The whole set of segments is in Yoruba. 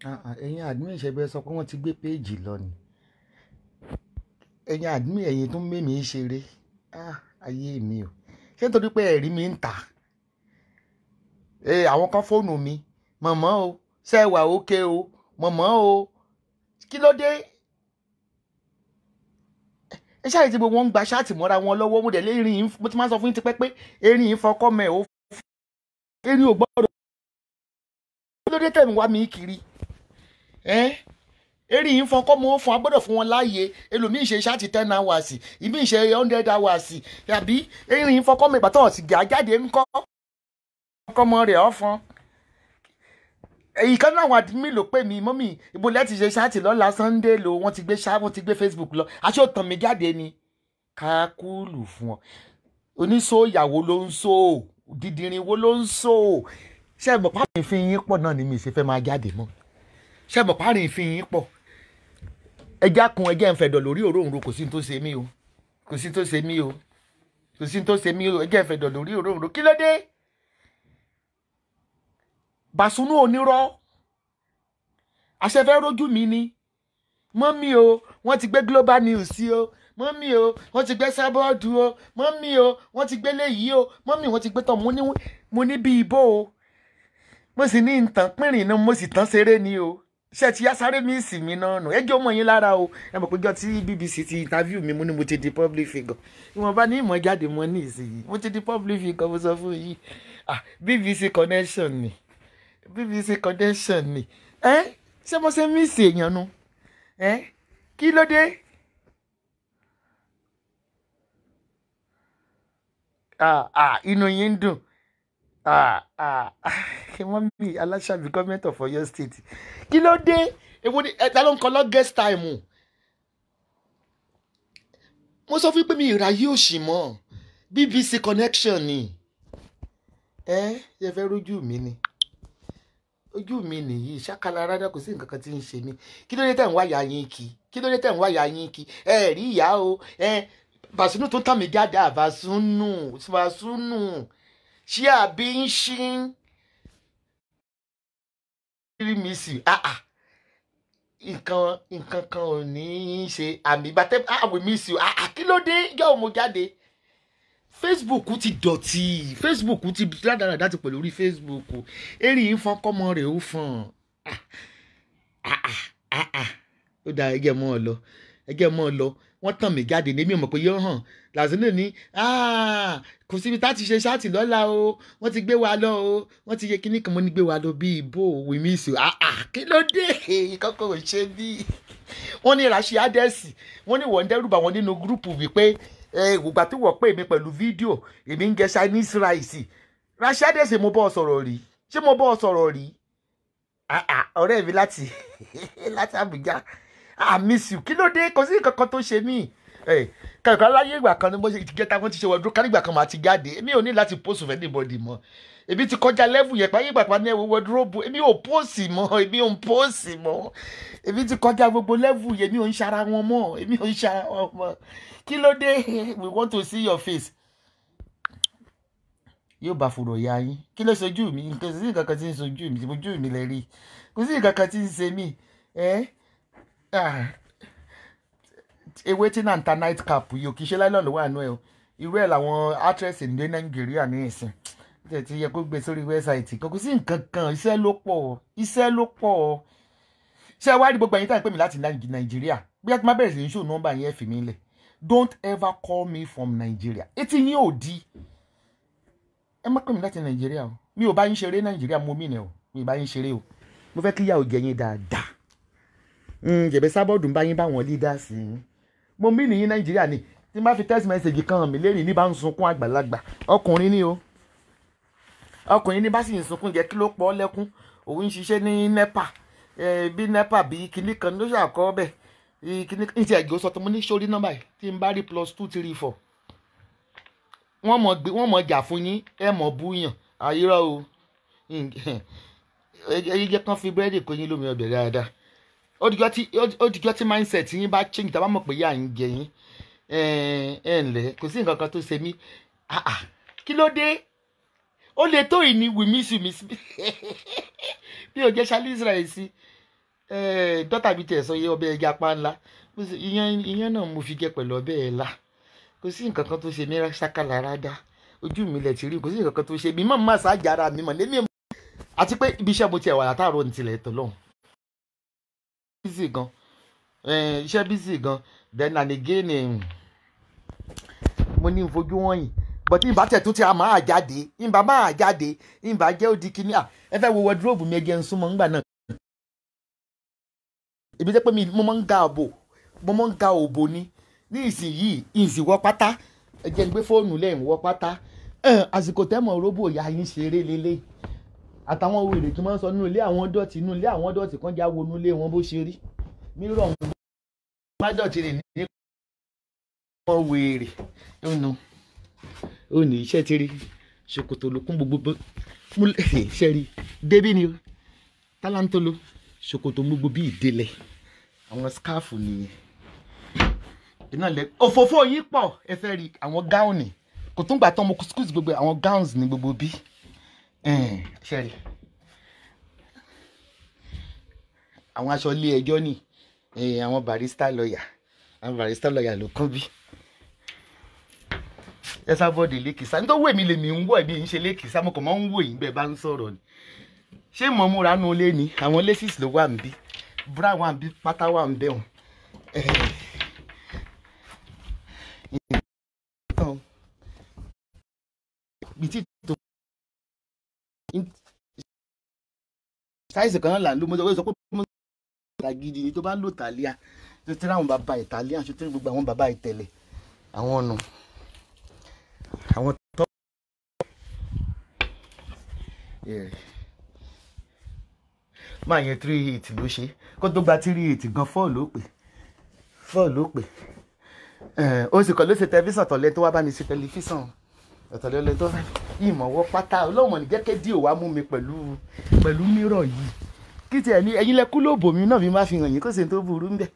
ẹ̀yin admin ìṣẹ̀bẹ̀ sọ pé wọ́n ti gbé péèjì lọ ni ẹ̀yin admin ẹ̀yin tó ń mímí ṣeré ayé mi o ṣé nítorí pé ẹ̀rí mi ń tà àwọn kan fóònù mi mọ̀mọ́ o ṣẹ́wà òkè o mọ̀mọ́ o kí ló dé ẹ ṣáà tí gbogbo wọn ń gba ṣáàtì mọ́ra wọn lọ́wọ́ mo dẹ̀ lé erin yìí mo ti máa sọ fún yín tipẹ́ pé erin yìí fọkọ́ mẹ́ o erin ò gbọ́dọ̀ kí ló dé tẹ̀mí wá mi kiri erin yìí fọkọ́ mọ́ fún agbọ́dọ̀ fún wọn láàyè ẹlòmíì ṣe ṣáàtì 10 hours ìbí ṣe 100 hours tàbí erin yìí fọkọ́ mọ́ ìgbà tó ọ̀sìn gà jáde ńkọ́ ọkọ́ mọ́ rẹ̀ ọ̀fọ́n èyí kan náà àwọn admin ló pè mí mọ́mì ibo lẹ́tì ṣe ṣáàtì lọ́la Sunday lo wọ́n ti gbé Facebook lọ aṣọ tàn mí jáde ni kákúlù fún ọ oníṣòyàwó ló ń so dídìrín wo ló ń so ṣé ẹ̀bọ̀ párin ìfín yín pọ̀ náà ni mi ṣe fẹ́ máa jáde mọ́ ṣé ẹ̀bọ̀ párin ìfín yín pọ̀ ẹja kun ẹjẹ́ ń fẹ̀dọ̀ lórí òróǹro kò sí tó ṣe mí o kò sí tó ṣe mí o kò sí tó ṣe mí o ẹjẹ́ ń fẹ̀dọ̀ lórí òróǹro kí ló dé Bàsúnú onírọ́ àṣẹfẹ́ rójú mi ni mọ́mí o wọ́n ti gbé Global News sí o mọ́mí o wọ́n ti gbé sábọ́ọ̀dù o mọ́mí o wọ́n ti gbé léyìí o mọ́mí wọ́n ti gbé tọ̀ mo ní bí ibò o mo sì ní ìtàn pínrìn náà mo sì tán ṣeré ni o ṣe ti yá sáré mi sì mí náà nù ẹjọ́ mọ̀ yín lára o ẹ mọ̀ pé jọ tí BBC ti interview mi mo ní mo ti di public figure ìwọ̀nba ní ìmọ̀ jáde mọ́ ní ìsinyìí mo ti di public figure mo sọ fún yìí BBC connection ni BBC connection ni ṣé mo ṣe mí sí èèyàn nu kí ló dé inú yín ń dùn wọ́n bí aláṣàbí gọ́ọ̀mẹ̀ntì of Ọ̀yọ́ state kí ló dé èwo ni ẹ̀dá ló ń kọ́ lọ́gẹ́sì táìmù mo sọ fún pé mi ìráyé òṣì mọ́ BBC connection ni ṣe fẹ́ rójú mi ni ojú mi nìyí ṣákàlà rárá kò sí nǹkan kan tí ń ṣe mí kí ló dé tẹ̀ ń wáyà yín kí kí ló dé tẹ̀ ń wáyà yín kí rí ìyá o Bàsúnú tó tàn mí jáde Bàsúnú ṣé àbí ń ṣí rí mi sí nǹkan kan ò ní í ṣe àmì bàtẹ́ àwẹ̀ mi sí kí ló dé yóò mo jáde Facebook ti dọ̀tí Facebook ti dáadáa ti pẹ̀lú orí Facebook eré yìí fọ́n kọ́mọ rẹ̀ ó fọ́n ó dáa ẹgẹ́ mọ́ ọ lọ wọ́n tàn mí jáde ní mi ò mọ̀ pé yóò hàn làzínú ní kò síbi tá ti ṣe ṣáàtì lọ́la o wọ́n ti gbé wa lọ o wọ́n ti yẹ kíní kan mo ní gbé wa lọ bí ìbò wímísì kí ló dé kọ́kọ́ ò ṣe bí wọ́n ní Rashi Adesi wọ́n ní wọ́n dẹ́rùbà wọn nínú gúrùpù wípé ìgbà tí wọ́n pè mí pẹ̀lú fídíò èmi ń jẹ Chinese rice Rashi Adesi mo bọ́ ọ sọ̀rọ̀ rí ṣé mo bọ́ ọ sọ̀rọ̀ rí ọ̀rẹ́ mi láti Àbújá miss you kí ló dé kò sí nǹkan kan tó ṣe mí kàkà láyé ìgbà kan ni mo ṣe gẹta wọn ti ṣe wọdúró kánígbà kan máa ti jáde èmi ò ní láti post for anybody mọ́ èmi ti kọjá level yẹn pàyè ìgbà kan ní ẹwọ wọdúró èmi ò post mọ́ èmi ti kọjá gbogbo level yẹn èmi ò ń ṣara wọn mọ́ kí ló dé we want to see your face yóò bá fòrò ya yín kí ló ṣojú mi kò sí nǹkan kan tí ń ṣojú mi ojú mi lè rí kò sí nǹkan kan tí ń ṣe mí ewé tí náà ń ta night cap yìí ò kì í ṣe láìlọ́ọ̀ ló wà nú ẹ̀ o irú ẹ̀ làwọn actress ní Nàìjíríà ní ìsìn tí yẹ kó gbé sórí wẹ́bsáìtì kò sí nǹkan kan iṣẹ́ ló pọ̀ ṣé wá rí gbogbo ẹ̀yin tá à ń pè mí láti Nàìjíríà bí a ti máa bẹ̀rẹ̀ sí ní ṣò nọ́mbà yẹn fi mí lẹ̀ don't ever call me from Nigeria etí yín ò di ẹ má pè mí láti Nàìjíríà o mi ò bá yín ṣeré Nàìjíríà mo mí nẹ o mi ò bá yín ṣeré o mo fẹ́ kí ìyá ò jẹ yín dáadáa jẹ̀bẹ̀ sábọ́ọ̀dù ń bá yín báwọn leaders yín mo mí nìyí Nàìjíríà ni tí n bá fi text message kan hàn mí lẹ́rìí ní bá ń sunkún àgbàlagbà ọkùnrin ni o ọkùnrin ní bá sì ń sunkún jẹ́ kí ló pọ̀ lẹ́kún òun ń ṣiṣẹ́ ní NEPA bí NEPA bí kinní kan ló ṣàkọ́ bẹ́ẹ̀ kinní kan ti ẹ̀gbẹ́ sọ tó mo ní sórí nọ́mbà yìí tí n bá rí +2 3 4 wọ́n mọ̀ jà fún yín ẹ mọ̀ búyàn àyírọ̀ o ẹyí jẹ́ kán fi búrẹ́dì kó yín lómi ọbẹ̀ dáadáa ó dìjọ́ tí mindset yín bá change tá a bá mọ̀ pé yà ń jẹ yín ǹlẹ́ kò sí nǹkan kan tó ṣe mí kí ló dé ó lè tó ìní we miss you bí o jẹ́ Charlize Israel sí dọ́tà bíi tẹ̀ sọ yẹ ọbẹ̀ ẹja pa ńlá ìyẹn náà mo fi jẹ pẹ̀lú ọbẹ̀ ẹ̀ la kò sí nǹkan kan tó ṣe mí ṣákàlà rádá ojú mi lẹ̀ ti rí kò sí nǹkan kan tó ṣe mí mọ̀ má ṣáàjára mi mọ̀ lémi àti pé ibi iṣẹ́ mo tiẹ̀ wà látàárọ̀ ní tilẹ̀ tó lọ́hùn. bísí gan iṣẹ́ bísí gan then and again mo ní fojú wọ̀nyí but ìbá tẹ̀ tó ti a máa jáde ìbá jẹ́ òdì kìíní ẹ fẹ́ wo wardrobe mi ẹgẹ́ ń súnmọ́ ńgbà náà. èmi jẹ́ pé mo máa ń ga òbò ni ní ìsinyìí ìsìnwọ́ pátá ẹ̀jẹ̀ ń gbé fóònù lẹ́yìn wọ́ pátá àsìkò tẹ́mọ̀ róbò ìyá yín ṣeré lélẹ̀ àtàwọn wèrè tí wọ́n sọ nínú ilé àwọn dọ̀tí kan já wọnú ilé wọn bó ṣe rí mírọ̀ wọn má dọ̀tí rè ní wọn wèrè ó ní iṣẹ́ ti rí ṣòkòtò lókun gbogbo iṣẹ́ rí débí ni tálántóló ṣòkòtò gbogbo bí ìdílé àwọn skáàfù nìyẹn iná lẹ òfófó yìí pọ̀ ẹ fẹ́ rí àwọn gáùnì kò tún gbà tán mo kùsùkùsù gbogbo àwọn gáùns ní gbogbo bí ṣe rí àwọn aṣọ ilé ẹjọ́ ní àwọn barista lọ́yà ló kún bí ẹ sábọ́ọ̀dì lẹ́kìsá nítorí wèmí lèmi ń wọ̀ ẹ̀mí ń ṣe lẹ́kìsá mo kàn máa ń wò yín bẹ́ẹ̀ bá ń sọ̀rọ̀ ni ṣé mo múra nù lé ni àwọn laces ló wà níbí bra wà níbí pátá wà ń bẹ̀rùn sáìsì kan náà là ń lò mo sọ pé mo sọ gidi ni tó bá ń lò tàlíà tó tẹ́lẹ̀ àwọn bàbá ìtàlíà tó tẹ́lẹ̀ gbogbo àwọn bàbá ìtẹ̀lẹ̀ àwọn ọ̀nà àwọn tó. máa yẹn 3-8 ló ṣe kó tó gba 3-8 gan 4 ló pè ó sì kọ́ ló ṣe tẹlifíṣàn tọ̀lẹ́ tó wá bá mi ṣe tẹlifíṣàn ọ̀tọ̀lẹ́lẹ́ tó ìmọ̀wọ́ pátá ọlọ́mọ ní jẹ́kẹ́ dí òwá mú mi pẹ̀lú mírọ̀ yìí kí tiẹ̀ ní ẹ̀yin lẹ kú lóbò mi náà bí má fi hàn yín kó sì tó burú ń bẹ̀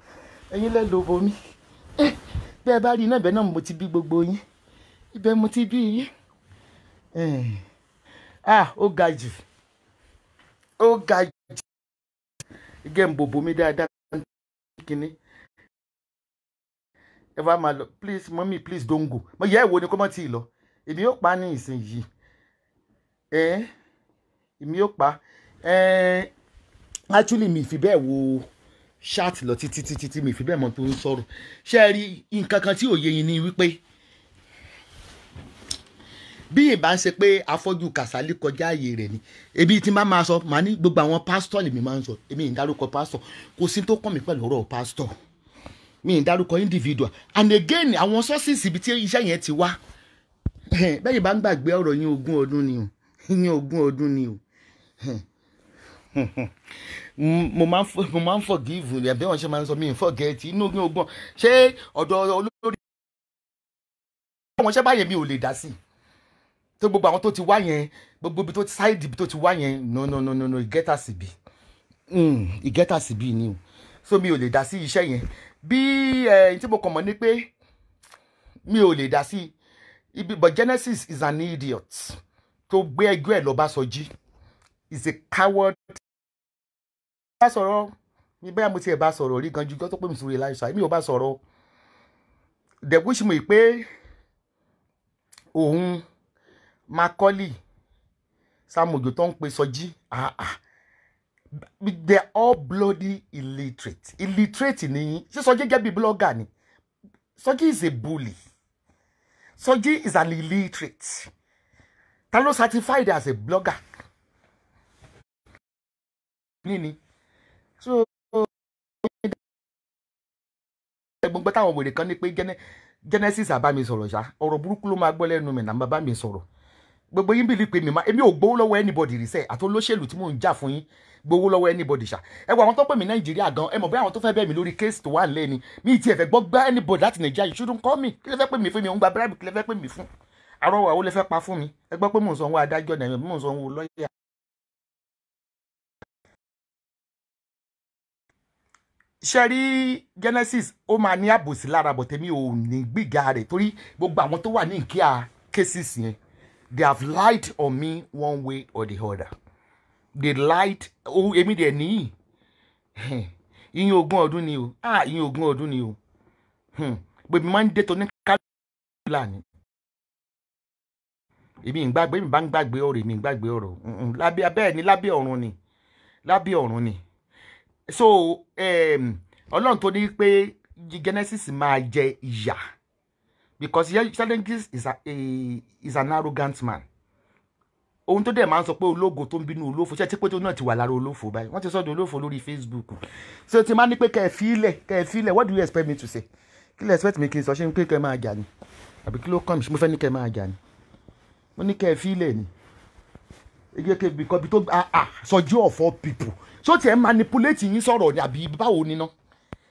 ẹ̀yin lẹ lóbò mi bẹ́ẹ̀ bá rí iná ibẹ̀ náà mo ti bí gbogbo yín ibẹ̀ mo ti bí yín ó ga jù gẹ́ ń bòbò mi dáadáa kíní ẹ bá máa lọ please mommy please don't go mo yẹ ẹ wo ni kó mọ́ tí ì lọ èmi yóò pa ní ìsinyìí èmi yóò pa actually mi fi bẹ́ẹ̀ wo chat lọ títí mi fi bẹ́ẹ̀ mọ̀ tó ń sọ̀rọ̀ ṣé ẹ rí nǹkan kan tí ò yé yín ni wípé bí ìbá ń ṣe pé afọ́jú Kàsálí kọjá ààyè rẹ̀ ni ebi tí máa sọ màá ní gbogbo àwọn pásítọ̀ lèmi máa ń sọ èmi ń dárúkọ pásítọ̀ kò sí tó kàn mí pẹ̀lú ọ̀rọ̀ pásítọ̀ mi ń dárúkọ individual and again àwọn sources ibi tí iṣẹ́ yẹn ti wá bẹ́ẹ̀ bá ń gbàgbé ọ̀rọ̀ yín 20 ọdún ni o yín 20 ọdún ni o mo máa ń forgive ẹ̀ bí wọ́n ṣe máa ń sọ mi ń forget inú yín 20 ṣé ọ̀dọ̀ olórí àwọn ṣẹ́ báyẹn mi ò lè dá sí tó gbogbo àwọn tó ti wá yẹn gbogbo ibi tó ti sáìdì ibi tó ti wá yẹn no ìgẹ́tà sí bí ni o so mi ò lè dá sí iṣẹ́ yẹn bí tí mo kàn mọ̀ ni pé mi ò lè dá sí but Genesis is an idiot tó gbé ẹgbẹ́ ẹ̀ lọ Ọbásanjí is a coward. bá sọ̀rọ̀ mi bẹ́ẹ̀ mo tiẹ̀ bá sọ̀rọ̀ rí gan ju tó pé mi sórí láìsàn mi ò bá sọ̀rọ̀ the wish mo pé òun Macaulay Sam Ojo tó ń pe Sọjí they are all bloody illiterate ni ṣé Sọjí jẹ́ bí blogger ni Sọjí is a bully. Sọjí is an illiterate. Ta ló certified as a blogger? Nini. So gbogbo táwọn wèrè kan ní pé Genesis àbá mi sọ̀rọ̀ ṣá ọ̀rọ̀ burúkú ló máa gbọ́ lẹ́nu mi náà bá mi sọ̀rọ̀ gbogbo yín bìlí pé èmi ò gbowó lọ́wọ́ anybody rí sẹ́ àti olóṣèlú tí mò ń jà fún yín gbowó lọ́wọ́ anybody ṣá ẹ wo àwọn tó pè mí Nàìjíríà gan ẹ mọ̀ bí àwọn tó fẹ́ bẹ̀ mí lórí case tó wà nílẹ̀ ni mi ti ẹ̀fẹ̀ gbọ́ gbá anybody láti Nàìjíríà you shouldn't call me kí lẹ fẹ́ pè mí fún mi òun gba bribe kí lẹ fẹ́ pè mí fún àrọ́wọ́ àwọn lẹ fẹ́ pa fún mi ẹ gbọ́ pé mò ń sanwó adájọ́ náà mò ń sanwó lọ́yà. ṣe rí Genesis ó máa ní àbòsí lára bọ̀ tèmi ò ní gbìgà rẹ̀ torí gbogbo àwọn tó wà ní ìkíà cases yẹn they have lied on me one way or the other they lied èmi dẹ̀ níyì ìyẹn ogún ọdún ni o ìyẹn ogún ọdún ni o gbèmí máa ń dé tó ní kálífà ní èmi ń gbàgbé mi bá ń gbàgbé ọ̀rọ̀ èmi ń gbàgbé ọ̀rọ̀ lábẹ́ abẹ́ẹ̀ ni lábẹ́ ọ̀run ni so ọlọ́run tó ní pé Genesis máa jẹ ìyà because challenges is an arrogant man. Ohun tó dẹ̀ máa ń sọ pé ológo tó ń bínú olófo ṣé tí pé tó náà ti wà lára olófo báyìí wọ́n ti sọ́dọ̀ olófo lórí Facebook so ti máa ní pé kẹ́ ẹ fílẹ̀ what do you expect me to say kí lè expect me kí n sọ ṣé pé kẹ́ ẹ máa jà ni àbí kí ló kàn mí mo fẹ́ ní kẹ́ ẹ máa jà ni mo ní kẹ́ ẹ fílẹ̀ ni ege ke bí kọ́bi tó sọjú of all people ṣó tiẹ̀ manipulate yín sọ̀rọ̀ ni àbí báwo ni ná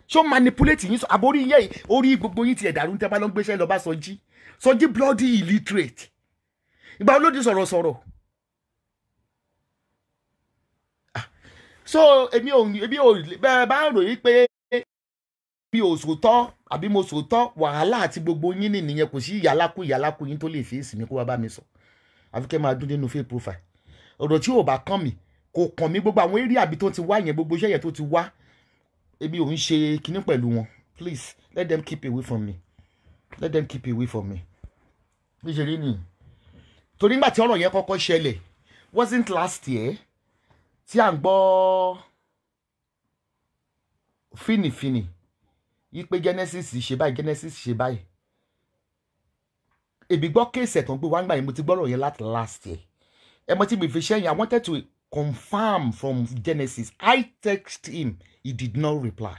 ṣó manipulate yín sọ̀rọ̀ àbórí yẹ́ orí gbogbo yín ti ẹ̀dàrú tẹ́ bá lọ́ gbéṣẹ́ lọ bá Sọjí bloody illiterate ìgbà olódi sọ̀rọ̀ so èmi ò bẹ́ẹ̀ bá ń ròyìn pé mi ò sòótọ́ àbí mo sòótọ́ wàhálà àti gbogbo yín nìyẹn kò sí ìyálákú yín tó lè fèsì mi kó wá bá mi sọ àfi kẹ́ máa dún nínú fake profile ọ̀rọ̀ tí ò bá kàn mí kò kàn mí gbogbo àwọn eré àbí tó ti wá yẹn gbogbo iṣẹ́ yẹn tó ti wá èmi ò ń ṣe kinní pẹ̀lú wọn please let them keep away from me bí ṣe rí nìyí torí nígbà tí ọ̀rọ̀ yẹn kọ́kọ́ ṣẹlẹ̀ wasn't last year tí à ń gbọ́ fínìfínì yí pé Genesis ṣe báyìí èmi gbọ́ kéèsì ẹ̀tàn gbé wá ń gbà yẹn mo ti gbọ́rọ̀ yẹn láti last year ẹ mọ̀ tí mi fi ṣẹ́yìn I wanted to confirm from Genesis I text him he did not reply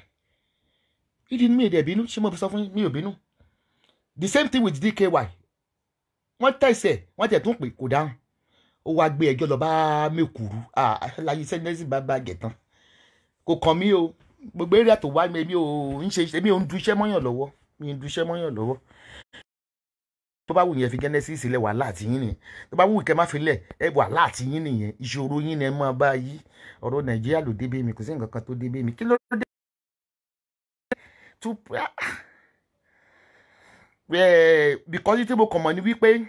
he didn't mi èdè bínú ṣé mo fi sọ fún mi ò bínú the same thing with DKY wọ́n tẹ̀sẹ̀ wọ́n tẹ̀ tún pè kò dáhùn ó wá gbé ẹjọ́ lọ bá mẹ́kùrú láyé sẹ́nẹ́sì bá gẹ̀ tán kò kàn mí o gbogbo eré àtò wá mi ò ń du iṣẹ́ mọ́yàn lọ́wọ́ tó bá wù yẹn fi Genesis sílẹ̀ wàhálà àti yín nìyẹn tó bá wù kẹ́ má fi lẹ̀ wàhálà àti yín nìyẹn ìṣòro yín ni ẹ máa bá yí ọ̀rọ̀ Nàìjíríà ló débé mi kò sí nǹkan kan tó débé mi kí ló dé because tí mo kàn mọ̀ ní wípé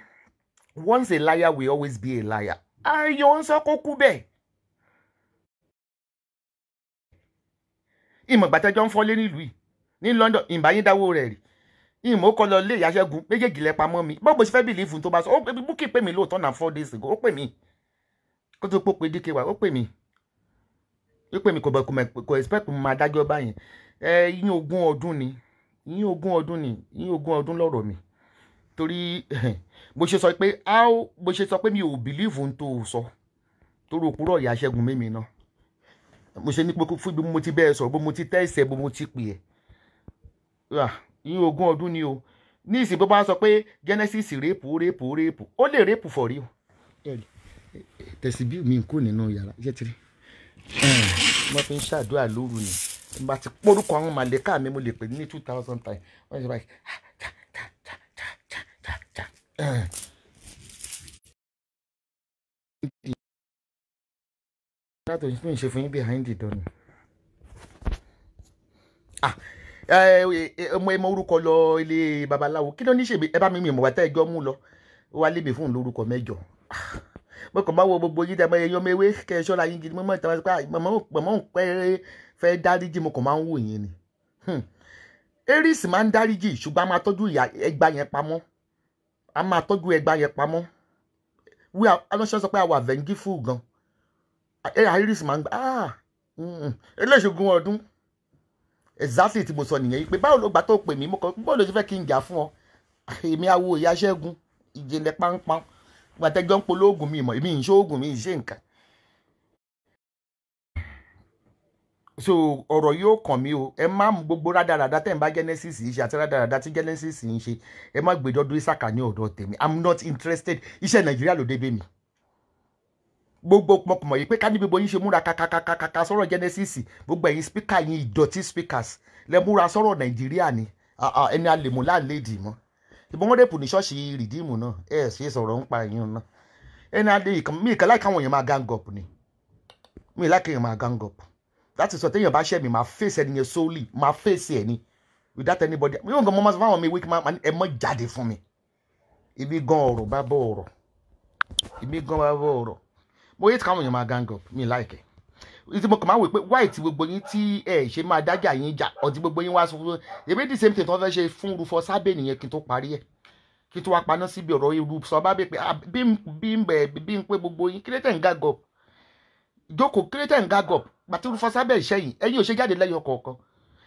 once a liar will always be a liar ayọ̀ ń sọ kó kú bẹ́ẹ̀ ìmọ̀ gbàtẹ́jọ́ ń fọ́lé nílùú yìí ní London ìbáyín dáwó rẹ̀ rí ìmọ̀ kọ́ lọ lé ìyá Ṣẹ́gun méjèèjì lẹ pamọ́ mi bọ́ọ̀ bó ṣe fẹ́ bìlífù tó bá sọ ó Bukky pè mí lóòótọ́ náà 4 days ago ó pè mí kó tó pé DKY ó pè mí kò expect mo máa dájọ́ báyìí yín ogún ọdún lọ́rọ̀ mi torí bó ṣe sọ pé mi ò bìlífù tó sọ torí òpùrọ̀ ìyá Ṣẹ́gun mímí náà mo ṣe ní pé fún bí mo ti bẹ́ẹ̀ sọ̀rọ̀ bó mo ti tẹ́sẹ̀ bó mo ti pè ẹ́ yín ogún ọdún ni o ní ìsìn bó bá sọ pé Genesis rèpù ó lè rèpù for real tẹ̀sí bí mi kú nínú yàrá iṣẹ́ tiri mo fi ń ṣàdúrà lóru ni bá ti pórúkọ àwọn màlẹ́kà mi mo lè pè ní 2000 times wọ́n ṣe báyìí látò ní ṣe fún yín behind the door ni ọmọ ẹ mọ orúkọ lọ ilé babaláwo kí ló ní ṣèbí ẹ bá mi mọ̀ wá tẹ́ ẹjọ́ mú lọ ó wá lébi fún lórúkọ 8 mo kàn máa wo gbogbo yín dẹ́ mọ ẹyọ mẹ́wé kẹ́ ẹ ṣọ́ra yín gidi mọ́ ìtàn pé mọ̀mọ́ ń pẹ́ fẹ́ dáríjì mo kàn máa ń wò yín ni Aries máa ń dáríjì ṣùgbọ́n a máa tọ́jú ẹgbà yẹn pamọ́ wí alọ́ṣẹ́ sọ pé a wà vengeful gan Aries máa ń gbà eléṣogún ọdún exactly tí mo sọ nìyẹn yìí pé báwo ló gbà tó pè mí mo kàn báwo ló ṣe fẹ́ kí n jà fún ọ èmi awo ìyá Ṣẹ́gun ìjìnlẹ̀ pánpán gbàtẹ́jọ́ ń polóògùn mi ìmọ̀ èmi ìṣe oògùn mi ìṣe nǹkan so ọ̀rọ̀ yóò kàn mí o ẹ má mú gbogbo rádaràdá tẹ̀ ń bá Genesis yìí ṣe àti rádaràdá tí Genesis yìí ṣe ẹ má gbé dọ́dún Ìsàkà ní ọ̀dọ̀ tèmi I'm not interested iṣẹ́ Nàìjíríà ló débé mi gbogbo mọ̀kùmọ̀ yìí pé ká ní gbogbo yín ṣe múra kàkàkàkà sọ̀rọ̀ Genesis gbogbo ẹ̀yin speaker yín ìdọ̀tí speakers lẹ múra sọ̀rọ̀ Nàìjíríà ni ẹni alèmú láàlédì mọ́ ìbọn wọn dẹ̀pù ní ṣọ́ọ̀ṣì rìdíìmù náà ẹ ṣe sọ̀rọ̀ ń pa ẹ̀yìn náà ẹni alẹ́ mi ìkà láì káwọn èèyàn máa gang up ni mi láì kéèyàn máa gang up láti sọ téèyàn bá ṣẹ́ mi máa face ẹni yẹn solely máa face ẹ̀ ni without anybody mi ò gan mọ́ fáwọn mi weak man ẹ mọ́ jáde fún mi ibi gan ọ̀rọ̀ bá bọ̀ ọ̀rọ̀ mo yẹ káwọn èèyàn máa gang up mi láìkẹ́ tí mo kàn máa wò pé wáì tí gbogbo yín tí ẹ ṣe máa dájà yín jà ọtí gbogbo yín wá sọ fún èmi the same thing tí wọ́n fẹ́ ṣe fún Rufus Abẹ́ nìyẹn kí n tó parí ẹ̀ kí n tó wá paná síbi ọ̀rọ̀ Rufus Abẹ́ pé bí n pé gbogbo yín kílẹ̀ tẹ̀ ń gàgọ̀ jókòó kílẹ̀ tẹ̀ ń gàgọ̀ gbàtí Rufus Abẹ́ ìṣẹ́yìn ẹ̀yin ò ṣe jáde lẹ́yọ kọ̀ọ̀kan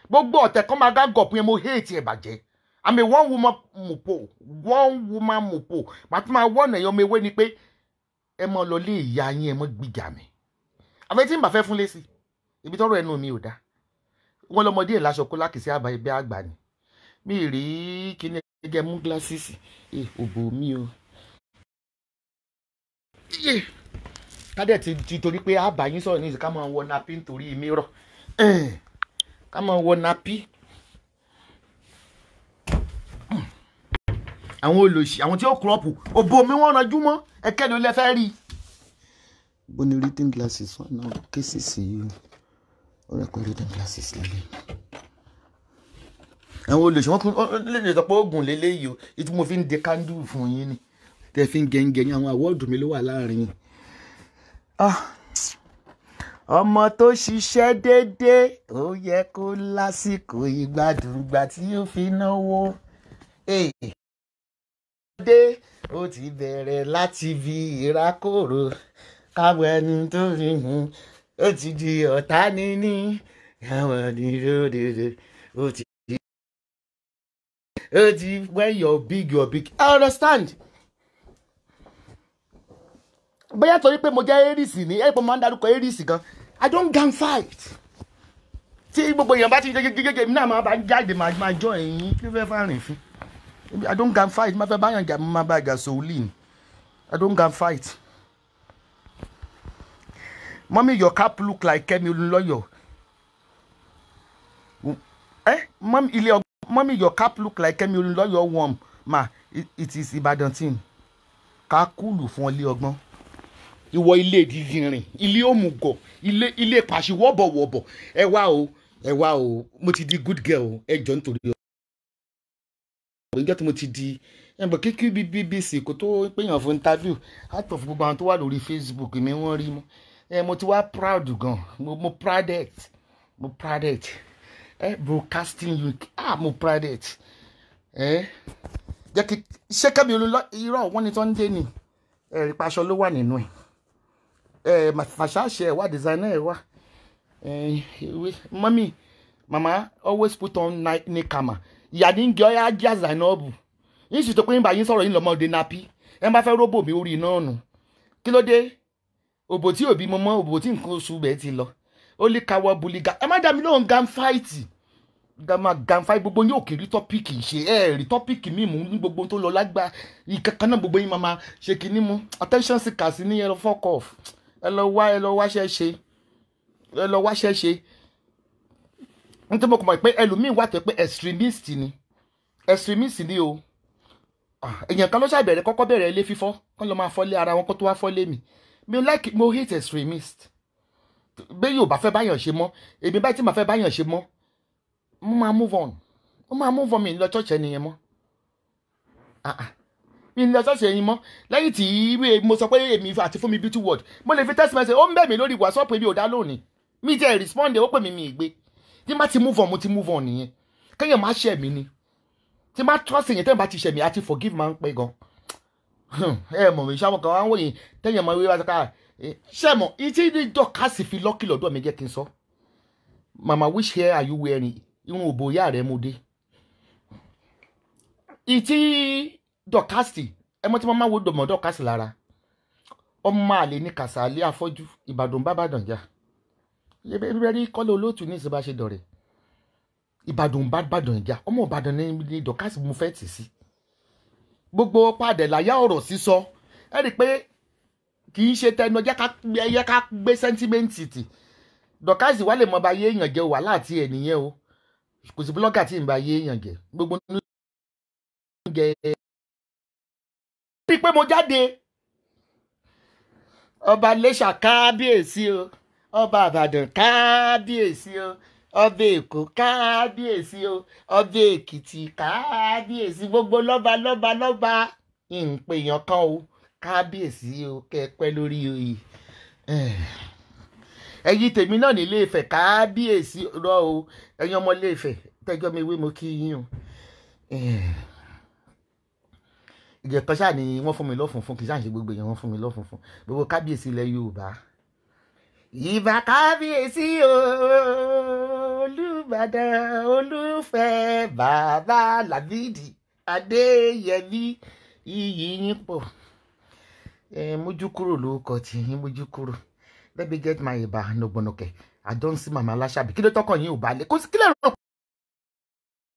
gbogbo ọ̀tẹ̀ kan máa gàgọ̀ yẹn mo hate ẹ̀ bàjẹ́ àmì one woman mopo màtí máa wọ́n ẹ̀yàn ọmọ ewé ni pé ẹ mọ lọ lé ìyá yín ẹ mọ gbìjà mi àfẹ tí n bá fẹ́ fún lésì ibi tọrọ ẹnu mi ò dá wọn lọmọdé ẹ láṣọ kó lákìsí àbá ẹgbẹ́ àgbà ni mi rí kíní ẹgẹ mú gíláṣíìsì òbò mi o kádẹ ti torí pé àbá yín sọ̀rọ̀ nísìsiyìí ká máa wọ napi nítorí mìíràn ká máa wọ napi àwọn olòṣì àwọn tí ó kúrọ́pù òbò mi wọ́n ranjú mọ́ ẹ̀kẹ́ ló lẹ fẹ́ rí. bó ni reading glasses wọn náà kéṣìṣì yìí ó rẹ pé reading glasses lélẹ̀. àwọn olòṣì wọn lè sọ pé oògùn lélẹ́yìí o ìtú mo fi ń de candle fún yín ni tẹ fi ń gẹ̀ǹgẹ̀ ní àwọn àwọ́ọ̀dù mi ló wà láàrin. ọmọ tó ṣiṣẹ́ déédéé ó yẹ kó lásìkò ìgbádùn gbà tí ó fi náwó. dé ó ti bẹ̀rẹ̀ láti bí ìrákòrò káwọn ẹni tó fi hùn ó ti di ọ̀tá níní káwọn ẹni tó dèrè ó ti when you're big I understand. bóyá torí pé mo jẹ́ Aries ní ẹ̀pọ̀ máa ń darúkọ Aries gan I don't gang fight. tí gbogbo èèyàn bá ti gẹ́gẹ́ mi náà máa bá jáde máa jọ ẹ̀yìn kí ló fẹ́ fárìn fún. I don't gang fight. Ma fẹ́ báyàn jà má bá jà sóòlì. I don't gang fight. Mommy, your cap look like Kemi Olunloyo. Mommy, your cap look like Kemi Olunloyo warm. Ma, it is Ibadan thing. Ká kúlù fún ilé ọgbọ́n. Ìwọ ilé dídìrín, ilé òmùgọ̀, ilé pàṣẹ wọ́bọ̀wọ́bọ̀. Ẹ wá o, mo ti di good girl. Ẹ jọ̀ọ́ nítorí ìjọ tí mo ti di ẹgbẹ́ kíkí BBC kò tó péyàn fún interview out of gbogbo àwọn tó wà lórí Facebook mi wọ́n rí mọ́ mo ti wá proud gan mo proud it broadcasting UK mo proud it jẹ́ kí ṣé Kẹ́mi Olúnlọ́yọ̀ irọ́ wọ́n ní tó ń dé ni ẹ̀rí paṣọ ló wà nínú ẹ̀ fàṣàṣẹ ẹ̀ wá designer ẹ̀ wá mọ́mí mama always put on nikama ìyá ní gẹ́ ọ́ ajá Zainabu yín sì tó pé nígbà yín sọ̀rọ̀ yín lọ́mọdé napi ẹ bá fẹ́ róbò mi orí náà nù kí ló dé òbò tí òbí mọ́mọ́ òbò tí nǹkan oṣù bẹ́ẹ̀ ti lọ ó lè káwọ́ buliga ẹ má dá mi lóhùn gan fight gbogbo yín ò kì í rí tọ́pìkì ṣe rí tọ́pìkì mímú ní gbogbo tó lọ lágbá ìkankan náà gbogbo yín máa ṣe kìíní mú attention seekers ní ẹ lọ fuck off ẹ lọ wáṣẹ́ ṣe nítorí mo kò mọ̀ pé ẹlòmíín wà tó pé extremist ni o èèyàn kan ló ṣàbẹ̀rẹ̀ kọ́kọ́ bẹ̀rẹ̀ ilé fífọ́ kọ́ ló máa fọ́lé ara wọn kó tó wá fọ́lé mi mo hate extremist bẹ́ẹ̀ yóò bá fẹ́ báyàn ṣe mọ́ èmi báyìí tí màá fẹ́ báyàn ṣe mọ́ mo máa move on mi lọ church ẹnìyẹn mọ́ mi lọ church ẹnìyẹn mọ́ lẹ́yìn tí mo sọ pé èmi àti fún mi beauty word mo lè fi text message ó ń bẹ̀ mí lórí WhatsApp èmi ò dá lónìí mi jẹ́ respond ó pè mí mi ìgbé tí má ti move on mo ti move on nìyẹn kéèyàn má ṣẹ̀ mí ni tí má trust èèyàn tẹ́yìn bá ti ṣẹ̀ mí àti forgive máa ń pẹ́ gan mọ̀ mi ṣáwọn kan wá ń wòye tẹ́yìn mọ̀ wíwá sọ́kà ṣẹ́mọ̀ ìtí ní dọ́kásì fi lọ́kì lọ́dọ̀ mi jẹ́ kí n sọ mama which hair are you wearing irun òbò ìyá rẹ̀ mo dé ìtí dọ́kásì ẹmọ tí wọ́n máa wo dọ̀mọ̀ dọ́kásì lára ọmọ àlè ní kàsálí afọ́jú Ìbàdàn bá bàdàn jà rí kọ́lé olóòtú ní ìsìn bá ṣe dọ̀rẹ́ Ìbàdàn bá bàdàn jà ọmọ Ìbàdàn ní dọ́kásì mo fẹ́ tì sí gbogbo padà láyà ọ̀rọ̀ sísọ ẹ rí i pé kì í ṣe tẹnu ẹyẹ ká gbé sẹ́ńtímẹ́ǹtì tì dọ́kásì wà lè mọ bá yé èèyàn jẹ wàhálà àti ẹ̀ nìyẹn o kò sí búlọ́gà tí ń bá yé èèyàn jẹ gbogbo nínú jẹ rí i pé mo jáde ọba Iléṣà kábíyèsí o ọba Ìbàdàn kábíyèsí o ọba Èkó kábíyèsí o ọba Èkìtì kábíyèsí gbogbo lọ́ba ìpèyàn kan o kábíyèsí o kẹ́pẹ́ lórí oyè ẹ̀yin tèmi náà ní Ilé Ifẹ̀ kábíyèsí rọ o ẹ̀yin ọmọ Ilé Ifẹ̀ tẹ́jọ́ mi wé mo kí yín o. ìjẹ́ kan ṣáà ni wọ́n fún mi lọ́fùnfún kì í ṣáà ṣe gbogbo èèyàn wọ́n fún mi lọ́fùnfún gbogbo kábíyèsí ilẹ̀ Yorùbá. ìbà kábíyèsí Olúbàdàn Olúfẹ́ bàbá Lámídì Adéyẹmí iyì yín pọ̀. Mójúkúrò lórúkọ tí yín Mójúkúrò. Let me get my ìbà nọgbọ̀nọ̀kẹ̀. I don't see Mama Aláṣàbí. Kí ló tọkàn yín ò bá lé? Kò sí kí lè rán.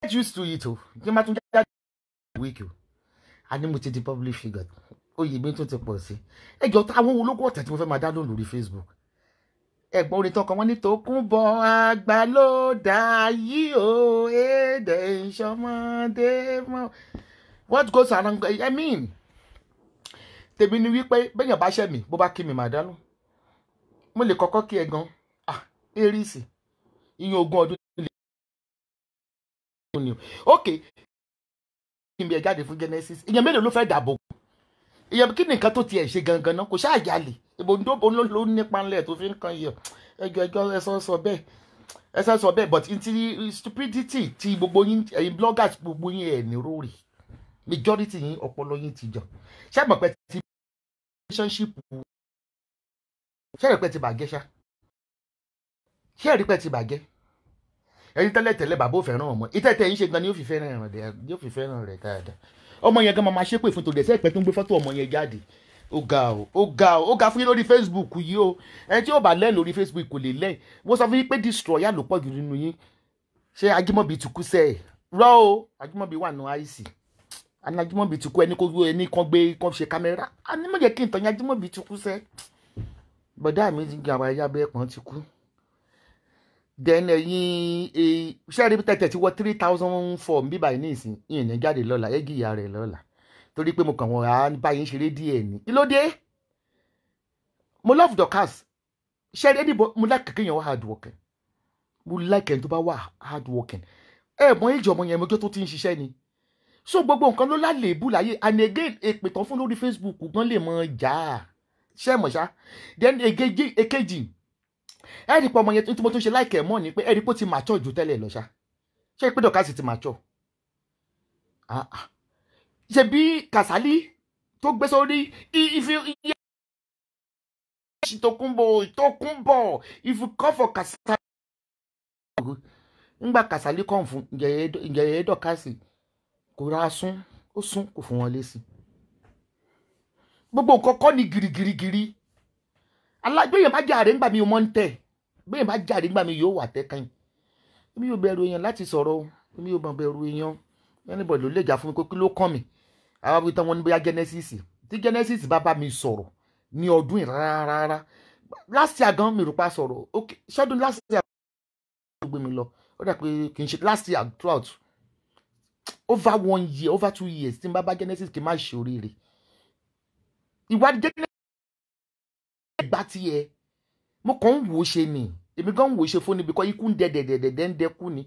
Get used to it o. Kí n má tún jáde week o. A ní mo ti di public figure. Oyè mi tún ti pọ̀ sí. Ẹjọ́ àwọn ológun ọ̀tẹ̀ tí mo fẹ́ máa dá lóhùn lórí Facebook. Ẹ̀gbọ́n orin tán kan wọ́n ní Tókunbọ̀ àgbà ló dá yí o. Èdè ìṣọmọdé mọ́. What goes around? I mean, tèmi ni wípé bẹ́yàn bá ṣẹ̀ mí bó bá kí mi máa dánú. Mo lè kọ́kọ́ kí ẹ gan. Aries ìyẹn ogún ọdún lè. Ok kí n bí ẹ jáde fún Genesis ìyẹn mélòó ló fẹ́ dàbò ìyẹn kí ni nǹkan tó tiẹ̀ ṣe gangan náà kò ṣáà jalè ìbò ló nípa ńlẹ̀ tó fi ń kan yẹ ẹjọ́ ẹsọ sọ bẹ́ẹ̀ but ti stupidity ti gbogbo yín ẹ̀yin bloggers gbogbo yín ẹ̀ ní rórì majority yín ọpọlọ yín ti jọ ṣé àmọ̀ pé ti relationship ṣé ẹ̀rí pé ti bàgẹ́ ṣá ṣé ẹ̀rí pé ti bàgẹ́ ẹ̀yin tẹ́lẹ̀ bàbá ò fẹ́ràn ọmọ ìtẹ́tẹ́ yín ṣe gan ni yóò fi fẹ́ràn rẹ̀ dáadáa ọmọ yẹn gan máa ṣépè fún tòdẹ̀ sẹ́ẹ̀pẹ́ tó ń gbé fọ́tò ọmọ yẹn jáde ó ga fún yín lórí Facebook yìí o ẹni tí yóò bá lẹ́ẹ̀ lórí Facebook kò lè lẹ́ẹ̀ wọ́n sọ fún yín pé destroyer ló pọ̀ jù nínú yín ṣé Ajímọ̀bí ti kú sẹ́ẹ̀ rọ́ o Ajímọ̀bí wà nù àìsí Ajímọ̀bí ti kú ẹni kan gbé kan ṣe kámẹ́rà anímọ̀jẹ̀ kí n tàn yín Ajímọ̀bí ti kú sẹ́ẹ̀ bọ̀dá mi ti gbà wáyé abẹ́ ẹ̀pọ̀n ti kú then ẹ̀yin ṣẹ́ẹ̀rí tẹ̀tẹ̀ ti wọ 3000 form bíbá yìí ní ìsìn ìyẹn ní jáde lọ́la ẹ̀gì ìyá rẹ̀ lọ́la torí pé mo kàn wọ́n á báyìí ṣeré díẹ̀ ní kí ló dé mo love Dorkas ṣẹ́ẹ̀rí ẹ̀dìbò mo like kéèyàn wá hard working mo like ẹni tó bá wà hard working mọ èjì ọmọ yẹn mọ́jọ́ tó ti ń ṣiṣẹ́ ni so gbogbo nǹkan ló lálébù láyé and again èpè tán fún lórí Facebook gan lè mọ jà ṣẹ́ mọ̀ ṣá then èkejì ẹ̀rí pé ọmọ yẹn tí mo tún ṣe láìkẹ́ mọ́ ni pé ẹ̀rí pé ó ti mature ju tẹ́lẹ̀ lọ ṣá ṣé pé Dorkas ti mature ṣe bí Kasali tó gbé sórí iye Tókunbọ̀ if you call for Kasali ńgbà Kasali kàn fún ìjẹ̀yẹ̀ Dorkas kò ra sún ó sún kò fún wọn lésì gbogbo nǹkan kọ́ ni girigirigiri alágbèyàn bá jàre ńgbà mi ò mọ̀ ń tẹ̀ bẹ́ẹ̀ bá jàre ńgbà mi yóò wà tẹ́kàn mi yóò bẹ̀rù èèyàn láti sọ̀rọ̀ mi yóò mọ̀ bẹ̀rù èèyàn anybody ló lè jà fún mi kí ló kàn mí àwọn abúlé tán wọn ní bóyá Genesis tí Genesis bá bá mi sọ̀rọ̀ ní ọdún yìí rárá last year gan mi rò pa sọ̀rọ̀ ok ṣọ́dún last year ló gbé mi lọ ó dà pé kì í ṣe last year throughout over 1 year over 2 years tí n bá Genesis kì í má ṣe oríire ìwádìí Genesis ẹgbà tiẹ̀ mo kàn ń wò ó ṣe ni èmi gan ń wò ó ṣe fún ni bíkọ́ ikú ń dẹ̀dẹ̀dẹ̀dẹ̀ ń dẹ́kú ni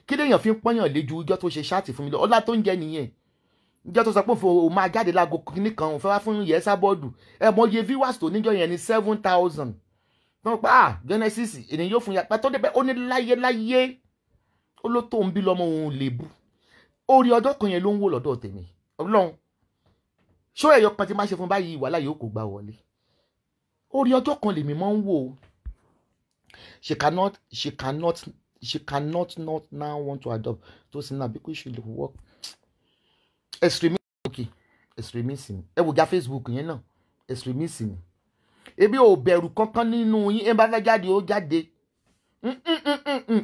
kí lèèyàn fi ń pọ́nyàn léjú ijọ́ tó ṣe ṣáàtì fún mi lọ ọlá tó ń jẹ nìyẹn ijọ́ tó sọ pé òun máa jáde láago kìíní kan òun fẹ́ wá fún yẹn sábọ́ọ̀dù mọ iye viewers tó níjọ́ yẹn ní 7,000 tó ń pa Genesis ènìyàn yóò fún yàpá tó débẹ̀ ó ní láyé ó ló tó ń bí lọ́mọ òun lè bú orí ọjọ́ kan yẹn ló ń wò lọ́dọ̀ tèmi Ọlọ́run ṣó ẹ̀yọ kan ti máa ṣe fún báyìí wàhálà yóò kó gbà wọlé orí ọjọ́ kan lèmi máa ń wò ó she cannot not now want to adopt to sin na because she work extremism ẹ wò já Facebook yẹn náà extremism ebi ò bẹ̀rù kankan nínú yín ẹ bá fẹ́ jáde ó jáde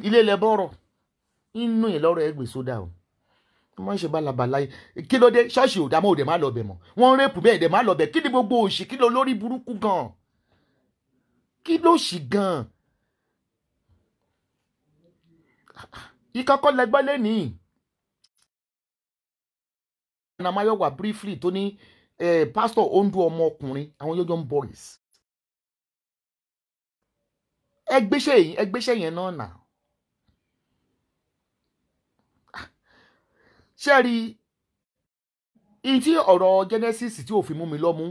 ilé ilẹ̀ bọ̀rọ̀ inú yẹn lọ́rọ̀ ẹ gbé sódà o wọ́n ṣe bálabàlá yìí kí ló dé ṣọ́ọ̀ṣì ò dámọ́ òde má lọ bẹ̀ mọ́ wọ́n rẹ́pù bẹ́ẹ̀ dẹ̀ má lọ bẹ̀ kí ni gbogbo òṣì kí ló lórí burúkú gan kí ló ṣì gan ìkọ́kọ́ lẹ́gbọ́ lẹ́nìí Anamáyọ̀wá briefly tó ní pásítọ̀ Ondo ọmọkùnrin àwọn yóò ń boys ẹgbẹ́ṣẹ́ yẹn náà nà ṣé rí ìtí ọ̀rọ̀ Genesis tí ò fi mú mi lọ́mú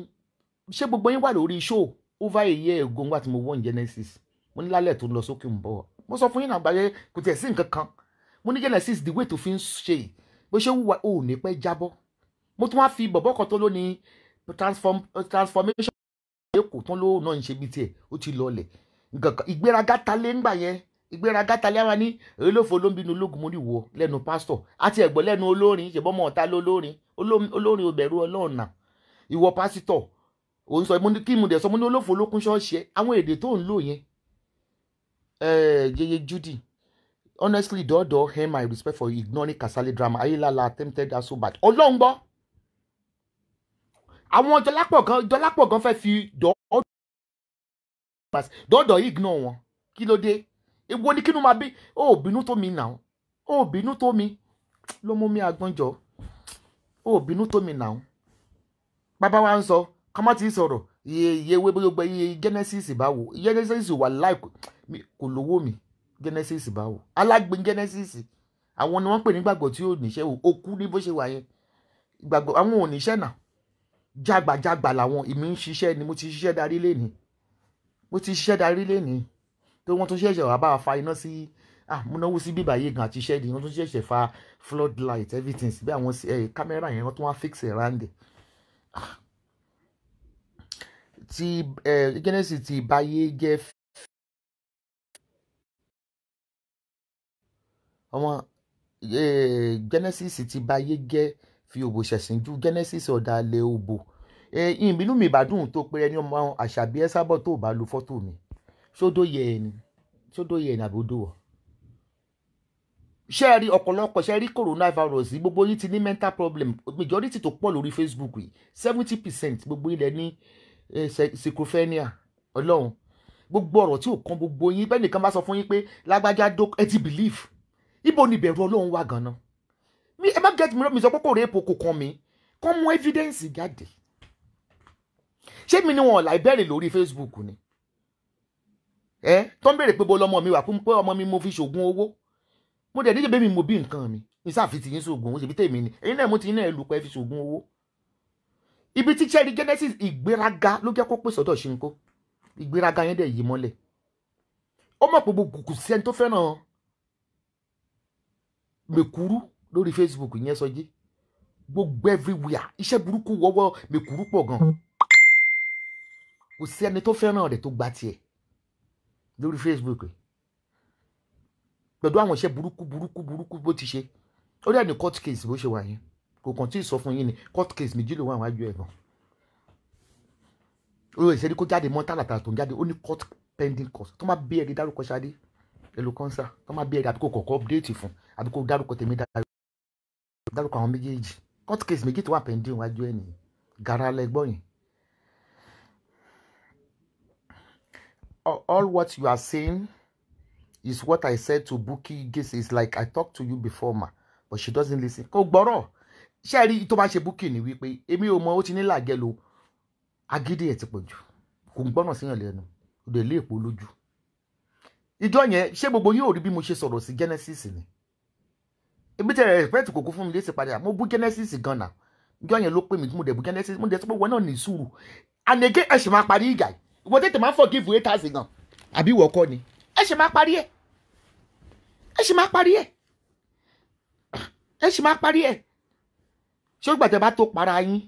ṣé gbogbo yín wà lórí show over a year ago nígbà tí mo wọ́n Genesis mo ní lálẹ́ tó ń lọ sókè ń bọ̀ mo sọ fún yín náà gbàgbé kò tiẹ̀ sí nǹkan kan mo ní Genesis the way tó fi ń ṣe bó ṣe wúwa ò ní pẹ́ jábọ́ mo tún wá fi bọ̀bọ́ kan tó ló ní transformation èkó tán ló náà ń ṣe bí tiẹ̀ ó ti lọlẹ̀ ìgbéraga ta lé ńgbà yẹn ìgbéraga ta lé àwọn ní olófo ló ń bínú ológun mo ní wọ lẹ́nu pásítọ̀ àti ẹ̀gbọ́n lẹ́nu olórin ṣèbọ́mọ ọ̀tá lólórin olórin òbẹ̀rù ọlọ́run náà ìwọ pásítọ̀ òun sọ kí mo dẹ̀ sọ mo ní olófo ló kún ṣọ́ọ̀ṣì ẹ̀ àwọn èdè tó ń lò yẹn Yeye Judy honestly dọ́ọ̀dọ̀ him my respect for ignoring Kasali drama ayélala attempted that so bad ọlọ́run gbọ́ àwọn Dọlápọ̀ gan fẹ́ fi dọ́ọ̀dọ̀ ignore wọn kí ló dé èwo ni kínú máa bí ó bínú tó mi nà ó bínú tó mi ló mú mi àgbọ̀njọ́ ó bínú tó mi nà bàbá wa ń sọ kọ́mọ́ ti sọ̀rọ̀ iye ewé gbogbo iye Genesis báwo Genesis wà láì kò lówó mi Genesis báwo alágbè Genesis àwọn ni wọ́n pè ní gbàgbọ́ tí ò níṣẹ́ òkú ní bó ṣe wà yẹn gbàgbọ́ àwọn ò níṣẹ́ náà jágbàjágbà làwọn ìmí ń ṣiṣẹ́ ni mo ti ṣiṣẹ́ darí lẹ́ni tó wọ́n tún ṣẹ̀ṣẹ̀ wá bá wa fa iná sí mo náwó sí bíbá yìí gan àti iṣẹ́ ni wọ́n tún ṣẹ̀ṣẹ̀ fa floodlight everything sí bí àwọn kámẹ́rà yẹn wọ́n tún wá fix around it ti Genesis ti báyé jẹ́ ọmọ Genesis ti báyé jẹ́ fi òbò ṣẹ̀sìn ju Genesis ọ̀dàlẹ̀ òbò ìbínú mi ìbádùn tó pé ẹni ọmọ àṣàbí ẹ sábọ̀ tó bá lo fọ́tò mi sódò yẹ ẹni àbòdò wọ̀ ṣé ẹ rí ọ̀pọ̀lọpọ̀ ṣé ẹ rí coronavirus gbogbo yín ti ní mental problem majority tó pọ̀ lórí Facebook yìí 70% gbogbo ilẹ̀ ní schizophrenia ọlọ́run gbogbo ọ̀rọ̀ tí ò kan gbogbo yín bẹ́ẹ̀ nìkan bá sọ fún yín pé lágbájá ẹ ti believe ibo ni ìbẹ̀rù ọlọ́run wà gan-an ẹ má get mi sọ pé kò rí èpò kò kan mi kàn mú evidence jáde ṣé mi ni wọn láì bẹ̀rẹ̀ lórí Facebook ni tó ń béèrè pé bó lọmọ mi wà pé ọmọ mi mo fi ṣògùn owó mo dẹ̀ níjẹ́ bẹ́ẹ̀ mi mo bí nǹkan mi ìsáàfin ti yín ṣògùn owó ṣèbí tèmi ni èyí náà mo ti yín náà lù pé fi ṣògùn owó ibi tí cherry Genesis ìgbéraga ló jẹ́ kó pè sọ́dọ̀ ṣinko ìgbéraga yẹn dẹ̀ yí mọ́lẹ̀ ó mọ̀ pé gbogbo kò sí ẹni tó fẹ́ràn mèkúrú lórí Facebook yẹn sọ jí gbogbo everywhere iṣẹ́ burúkú wọ́wọ́ mèkúrú pọ̀ gan kò sí ẹni tó fẹ́ràn rẹ̀ tó gba tiẹ̀ lórí Facebook pẹ̀lú àwọn iṣẹ́ burúkú bó ti ṣe ó dẹ̀ ní court case bó ṣe wà yẹn kò kàn tí ì sọ fún yín ni court case méjì ló wà wájú ẹ̀ gan ó lè ṣe kó jáde mọ́ tààlàtà tó ń jáde ó ní court pending court tó má bí ẹ̀rí dárúkọ Ṣadé èlò kọ́nsà tó má bí ẹ̀rí àbíkó kọ̀ọ̀kan update fún àbíkó dárúkọ tèmi dárúkọ àwọn méjèèjì court case méjì tó wà pending wájú ẹ̀ nìyí gara lẹ́gbọ́n yẹn. All what you are saying is what I said to Bukky Jesse. It's like I talked to you before ma but she doesn't listen. Kò gbọ́rọ̀ ṣé rí tó bá ṣe Bukky ni wípé èmi ò mọ ó ti ní làgẹ́ lo agídí ẹ̀ ti pọ̀ jù kò ń gbọ́nà síyàn lẹ́nu ó dẹ̀ lé èpò lójú. Ìjọ yẹn ṣé gbogbo yóò rí bí mo ṣe sọ̀rọ̀ sí Genesis ni ebi tẹ̀rẹ̀ respect kò kú fún mi léṣe padà mo bú Genesis gan na ìjọ yẹn ló pè mí mo dẹ̀ bú Genesis mo dẹ̀ sọ pé wọn náà ní sùúrù ànẹ́gẹ́ ẹ̀ ṣì máa parí ìjà ìwọ tètè máa forgive haters gan àbí ìwọ kọ́ ni ẹ ṣì máa parí ẹ̀ ṣé ó gbàtẹ́ bá tó para yín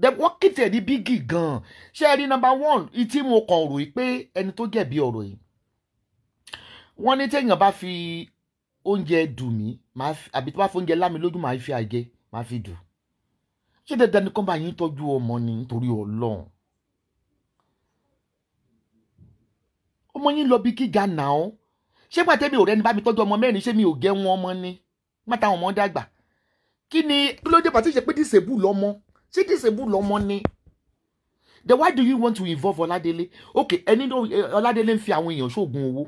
wọ́n kìtẹ̀ ní bígì gan ṣé ẹ rí number one ìtí mo kàn rò pé ẹni tó jẹ̀bi ọ̀rọ̀ yìí wọ́n ní téèyàn bá fi oúnjẹ dùn mí àbí tó bá fi oúnjẹ lámi lójú máa fi àjẹ máa fi dùn ṣé dandan ni kán bá yín tọ́jú ọmọ ni nítorí Ọlọ́run ọmọ yín lọ bí gíga náà ṣé pàtẹ́ mi ò rẹ́ni bá mi tọ́jú ọmọ mẹ́rin ṣé mi ò gẹ́ wọn ọmọ ni má táwọn ọmọ dàgbà kí ni kí ló dé pàtẹ́ ṣe pé disable lọ́mọ ṣé disable lọ́mọ ni then why do you want to involve Ọládélé okay ẹni Ọládélé ń fi àwọn èèyàn ṣoògùn owó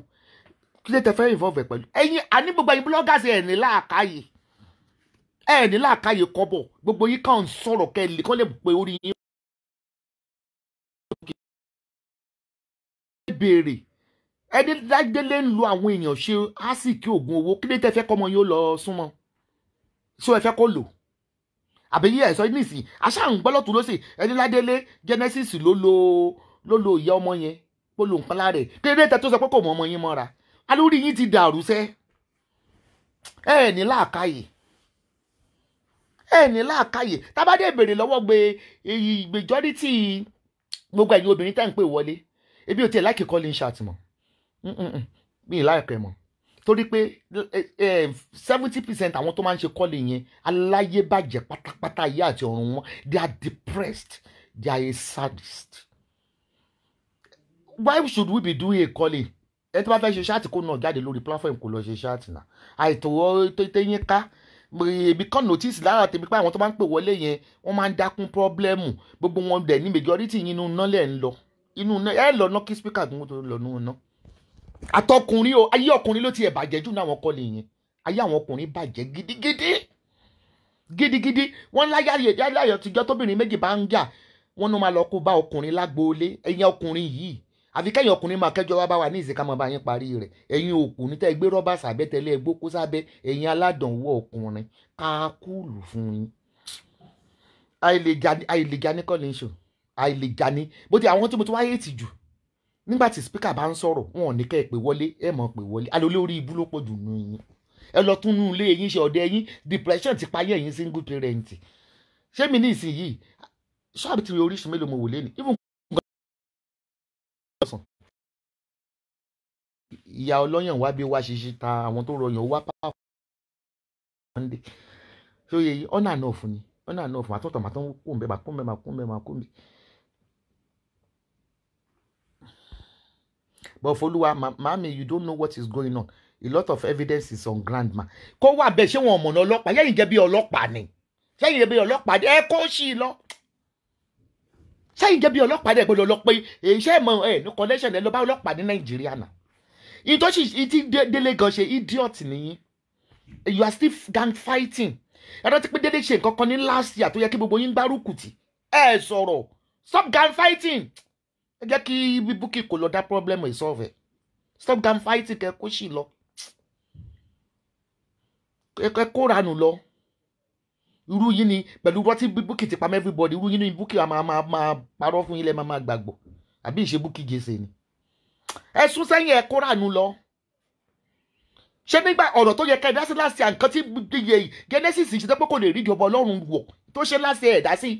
kí ló tẹ fẹ́ involve ẹ̀ pẹ̀lú ẹ̀yin àní gbogbo ẹ̀yin bloggers ẹ̀ ní làákàyè kọ́bọ̀ gbogbo yín kàn ń sọ̀rọ̀ kẹ́ kọ́ lè pe orí yín béèrè ẹni Ọládélé ń lo àwọn èèyàn ṣe àsìkí oògùn owó kí ló tẹ fẹ́ kọ́mọ yóò lọ súnmọ́ ṣé ẹ fẹ́ kó lò àbẹ̀yẹ ẹ̀sọ́ nísìn aṣáàrùn gbọ́lọ́tún ló sì ẹni Ọládélé Genesis ló lo ìyá ọmọ yẹn polo nǹkan lára ẹ̀ kéde tẹ tó sọ pé kò mọ ọmọ yín mọ́ra alórí yín ti dàrú sẹ́ ẹ ní làákàyè tábàdé béèrè lọ́wọ́ majority gbogbo ẹ̀yin obìnrin tẹ́ ń pè wọlé ebi ò tiẹ̀ láìkè calling chat mọ́ mi ì láìpẹ́ mọ́ torí pé 70% àwọn tó máa ń ṣe calling yẹn aláyébàjẹ́ pátápátá ayé àti ọ̀run wọn they are depressed they are a sadist. Why should we be doing a calling? Ẹ tí wọ́n fẹ́ ṣe ṣáàtì kó náà jáde lórí platform kó lọ ṣe ṣáàtì náà àìtò tẹ́yìn ká èmi kàn notice lára tèmi pé àwọn tó máa ń pè wọlé yẹn wọ́n máa ń dákún pọ́blẹ́mù gbogbo wọn dẹ̀ ní majority inú iná lẹ̀ ń lọ inú iná ẹ lọ ná kí speaker tó lọ nínú iná àtọkùnrin o ayé ọkùnrin ló ti ẹ̀ bàjẹ́ jù náà àwọn kọ́lé yẹn ayé àwọn ọkùnrin bàjẹ́ gidigidi wọ́n láyà tìjọ́ tóbìnrin méjì bá ń jà wọ́n ní máa lọ kó bá ọkùnrin lágbóolé ẹ̀yin ọkùnrin yìí àfi kẹ́yìn ọkùnrin máa kẹjọ wá bá wà ní ìsìnká máa bá yín parí rẹ̀ ẹ̀yin òkùnrin tẹ́ gbé rọ́bà sábẹ́ tẹ́lẹ̀ ẹgbó kó sábẹ́ ẹ̀yin aládànwó ọkùnrin káàkùlù fún yín. àìlèjà ní kọ́ni ṣò àìlèjà ní bó ti àwọn tí mo ti wáyé tì jù nígbà tí spíkà bá ń sọ̀rọ̀ wọn ò ní kẹ́ ẹ pè wọlé ẹ mọ̀ pè wọlé alólé orí ibú ló pọ̀ jù nù yín ẹ lọ tún nú ilé yín ṣe ọ̀dẹ yín depression ti payé ẹ̀yin single parent ṣé mi ní ìsinyìí ṣáàbì tí oríṣi mélòó mo wò lé ní ìyá ọlọ́yàn wá bí wá ṣiṣẹ́ ta àwọn tó rọyàn wá pàápàá monday so yẹ ọ̀nà náà fún ni ọ̀nà náà fún àtúntò màtọ́ kúnbẹ́. But Folúwa màámi you don't know what is going on a lot of evidence is on ground ma kó wà bẹ́ẹ̀ ṣé wọn ọ̀mọ̀nà ọlọ́pàá yẹ́yìn jẹ́ bí ọlọ́pàá ni ṣẹ́yìn jẹ́ bí ọlọ́pàá ẹ kó sí i lọ ṣẹ́yìn jẹ́ bí ọlọ́pàá dẹ̀ gbọ́dọ̀ lọ pé iṣẹ́ ìmọ̀ ẹ̀ ní connection ẹ̀ lọ bá ọlọ́pàá ní Nàìjíríà náà ìtọ́sí ìtí délé gan ṣe idiot nìyí you are still gang fighting ẹ̀rọ ti pé dédé ṣe nǹkan kan ní last year tó yẹ kí gbogbo yín gbárùkù tì ẹ̀ sọ̀rọ̀ stop gang fighting ẹ jẹ́ kí Bukky kò lọ dá problem ẹ̀ solve stop gang fighting kẹ́ kó sì lọ ẹ kó ranù lọ irú yín ni pẹ̀lú wọ́n tí Bukky ti pamọ́ everybody irú yín ni Bukky máa parọ́ fún yín lẹ́ máa gbàgbọ́ àbí ìṣe Bukky jẹ́sẹ̀ ni ẹ sún sẹ́yìn ẹ kó ranù lọ ṣé nígbà ọ̀rọ̀ tó yẹ ká ẹ̀dá sí láti àǹkan tí Genesis ṣe tẹ́ pé kò lè rí ìjọba Ọlọ́run wọ̀ tó ṣe láti ẹ̀dá sí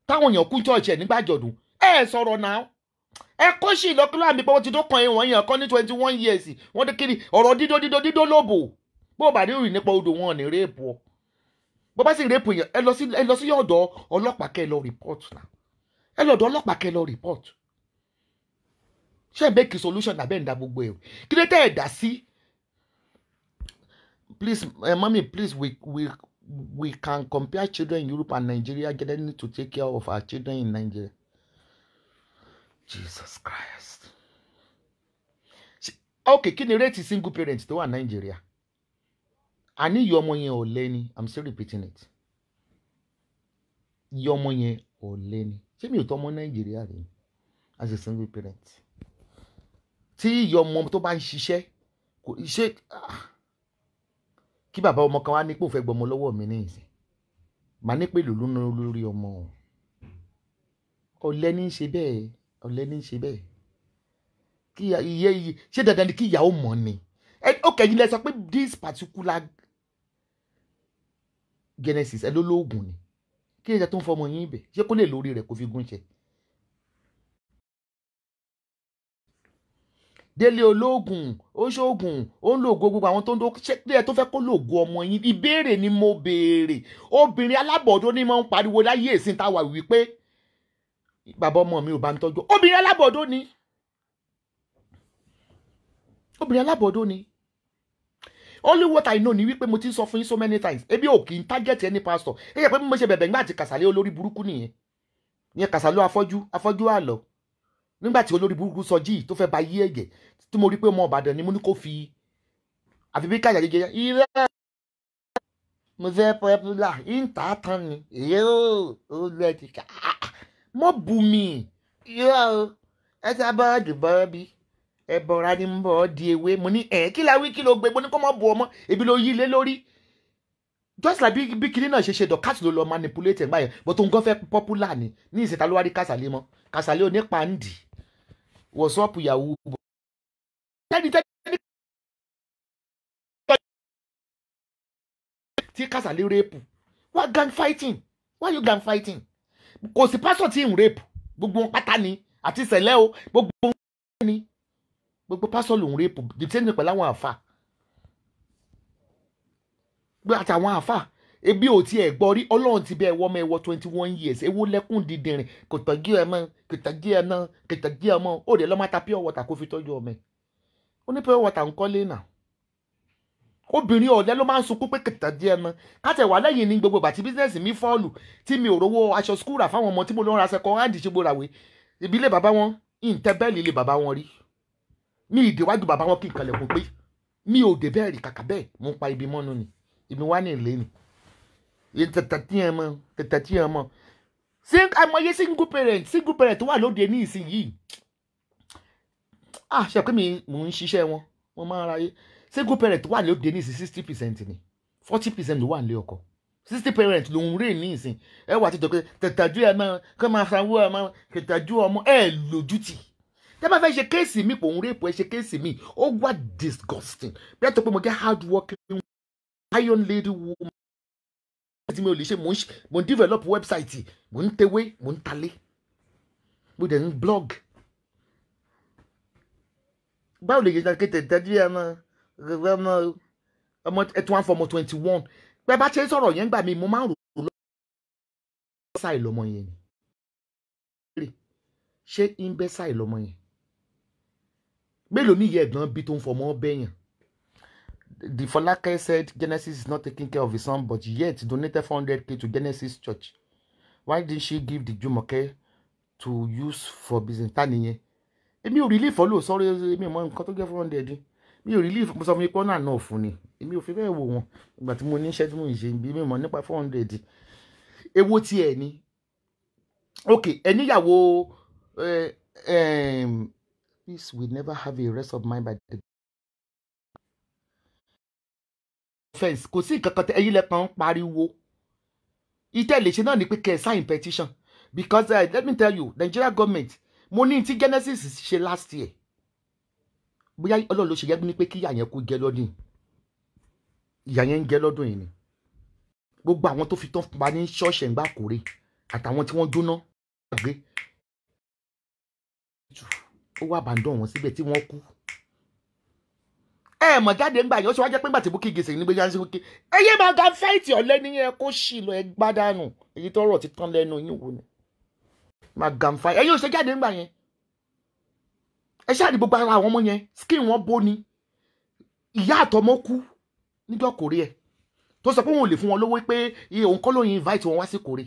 táwọn èèyàn kú church ẹ̀ nígbà àjọ̀dún ẹ sọ̀rọ̀ náà ẹ kó sí ìlọkùnrin àmì pé wọ́n ti tó kan ẹ̀wọ̀n yẹn kan ní 21 years wọ́n dé kiri ọ̀rọ̀ dídó lóbò bó bá rí ìrìn nípa odò wọn ní réèpù ọ bó bá sì réèpù yẹn ẹ lọ sí ọ̀dọ̀ ọlọ́pàá kẹ́ lọ report náà ẹ lọ ọ̀dọ̀ ọlọ́pàá kẹ́ lọ report ṣé ẹ bẹ́ẹ̀ kí solution àbẹ́ ń da gbogbo ẹ̀ kí ló tẹ́ ẹ̀ dá sí please mommy please we can compare children in Europe and Nigeria getting to take care of our children in Nigeria. Jesus Christ. Okay, kí ni rate single parents tó wà Nigeria? Àní ìyá ọmọ yẹn ò lé ní. I'm still repeating it. Ìyá ọmọ yẹn ò lé ní. Ṣé mi ò tọ́ ọmọ Nigeria rí as a single parent? Tí ìyá ọmọ tó bá ń ṣiṣẹ́ kò ṣe kí bàbá ọmọ kan wá ní pé ó fẹ́ gbọmọ lọ́wọ́ mi ní ìsìn. Màá ní pé lòlú náà lórí ọmọ òun. Ọ̀lẹ ní í ṣe bẹ́ẹ̀. Ọ̀lẹ ní í ṣe bẹ́ẹ̀. Kí iye ṣé dandan ni kí ìyàwó mọ̀ ni? Okay, yín lẹ sọ pé this particular Genesis ẹ ló lóògùn ni. Kí ẹ̀jẹ̀ tó ń fọmọ yín ibẹ̀ ṣé kó lè lórí rẹ̀ kó fi gún ṣe. Délé olóògùn ó ṣoògùn ó ń lògo gbogbo àwọn tó ń ṣe pé ẹ tó fẹ́ kó lògo ọmọ yín ìbéèrè ni mo béèrè obìnrin alábọ̀dọ́ ni máa ń pariwo láyé èsìn táwa wípé bàbá ọmọ mi ò bá ń tọ́jú obìnrin alábọ̀dọ́ ni only what I know ni wípé mo ti sọ fún yín so many times ebi ò kì í target any pastor ẹ yẹ pé mo ṣe bẹ̀bẹ̀ nígbà tí Kàsálẹ́ olórí burúkú nìyẹn ìyẹn Kàsálẹ́ afọ́jú àlọ́ nígbà tí olórí burúkú Sọjí tó fẹ́ ba yí ẹ̀jẹ̀ tí mo rí pé ọmọ Ìbàdàn ni mo ní kó fi àfi bí káyà jẹjẹrẹ irẹ́ mo fẹ́ popular ìta tán ni èyí ó lẹ́ ti ká mọ́ bù mí irọ́ ẹ ti abọ́ọ̀dù bọ́ọ̀ bí ẹ bọ̀ra ní bọ̀ di ewé mo ní kí la wí kí ló gbé mo ní kó mọ́ bu ọmọ ebi ló yí lé lórí just like bí kiri náà ṣe dọ̀kátì ló lọ manipulate báyẹn but òun gan fẹ́ popular ni ní ìsìta ló wá rí Kàsálẹ́ mọ́ Kàsálẹ́ onípàǹdì what's up yahoo tí Kasali rape why gang fighting why you gang fighting kò sí pásọ̀ tí ń rape gbogbo wọn pátá ni àti sẹ̀lẹ̀ o gbogbo wọn ni gbogbo pásọ̀ lòún rape the same pẹ̀lú àwọn àfà gbé àtàwọn àfà ebi ò tiẹ̀ gbọ́ rí ọlọ́run ti bẹ́ẹ̀ wọ́n mẹ́wọ́ 21 years ewu lẹ́kùn dídìrín kò tọ́jú ẹ mọ́ kò tọ́jú ẹ náà kò tọ́jú ẹ mọ́ ó dẹ̀ lọ́ máa ta pure water kó fi tọ́jú ọmọ ẹ̀ ó ní pure water ń kọ́lé náà obìnrin ọ̀lẹ́ ló máa ń sunkún pé kò tọ́jú ẹ mọ́ káàtẹ̀ wà lẹ́yìn ní gbogbo bàtí bísíǹsì mi fọ́ọ̀lù tí mi ò rówó aṣọ skúl rà fáwọn ọmọ tí mo lọ ra second hand ṣe gbòòràwé ibi ilé bàbá wọn ìǹtẹ́bẹ́ẹ̀lì ilé bàbá wọn rí mi ìdíwájú bàbá wọn kí n kalẹ̀ kún pé mi ò dé bẹ́ẹ̀ rí kàkà bẹ́ẹ̀ mo ń pa ibi mọ́nu ni ibi wá ní ìlé ni tẹ̀tẹ̀tí ẹ̀ mọ́ àmọye single parent wà lóde ní ìsinyìí ṣe pé mò ń ṣiṣẹ́ wọn mo máa ń ráyé single parent wà lóde ní ìsìn 60% ni 40% ló wà nílé ọkọ 60% ló ń rè ní ìsìn ẹ wà títọ́ pé tẹ̀tẹ̀jú ẹ̀ máa kọ́ máa sanwó ẹ̀ máa tẹ̀tẹ̀jú ọmọ ẹ̀ lójútì tẹ́ bá fẹ́ ṣe kéèsì mi pò ń rèpò ẹ ṣe kéèsì mi ó wà disgusting bí ẹ tó pé mo jẹ́ hard working iron lady woman tí mi ò lè ṣe mo ń develop website mo ń tewé mo ń talé mo dẹ̀ ń blog báwo lè yẹ kí tẹ̀tẹ̀jú ẹ̀ máa ọmọ ẹtù wọn fọmọ 21 pé bá ṣe sọ̀rọ̀ yẹn gbà mí mo máa ń rò lọ ṣáì lọmọ yẹn ni ṣé ń bẹ ṣáì lọmọ yẹn mélòó ní ìyá ẹ̀gbọ́n bí tó ń fọmọ bẹ́yàn. The Folake said Genesis is not taking care of his son, but yet donated 400k to Genesis Church. Why didn't she give the Jumoke to use for business? Taniye. Èmi ò really follow, sorry, èmi mọ nǹkan tó jẹ́ 400. Mi ò really mo sọ fún mi pé ọ̀nà náà fún ni. Èmi ò fi bẹ́ẹ̀ wò wọ́n. Ìgbà tí mo ní iṣẹ́ tí mo ń ṣe bí mi mọ̀ nípa 400. Èwo tí ẹ ní. Okay, ẹníyàwó this will never have a rest of mind by the offense. Kò sí nǹkan kan ẹ̀yin lẹ́kan pariwo. Ìtẹ́ lè ṣe náà ni pé kẹ́ sign petition because let me tell you Nigeria government mo ní tí Genesis ṣe last year bóyá Ọlọ́run ló ṣe yẹ ní pé kí ìyà yẹn kó jẹ lọ́dún ìyà yẹn ń jẹ lọ́dún yìí ni gbogbo àwọn tó fi tán pa ní ṣọ́ọ̀ṣì ẹ̀ǹgbà kórè àtàwọn tí wọ́n jóná gbé ó wà bàndàn wọn síbẹ̀ tí wọ́n kú ẹ mọ̀ jáde ńgbà yẹn ó ṣe wá jẹ́ pé ńgbà tí Bukky Jesse nígbè yánsí wíkẹ́ ẹyẹ máa ga fẹ́ẹ̀tì ọ̀lẹ́ nìyẹn kó ṣì lọ ẹ gbádànù èyí tó rọ̀ ti tán lẹ́nu yín wò ni máa ga fẹ́ẹ̀tì ẹyẹ ò ṣe jáde ńgbà yẹn ẹ ṣáà ní gbogbo ara àwọn ọmọ yẹn skin wọn bó ni ìyá àtọmọ kú níjọ́ kórè ẹ tó sọ pé wọn ò lè fún wọn lówó pé òun kọ́ ló yin invite wọn wá sí kórè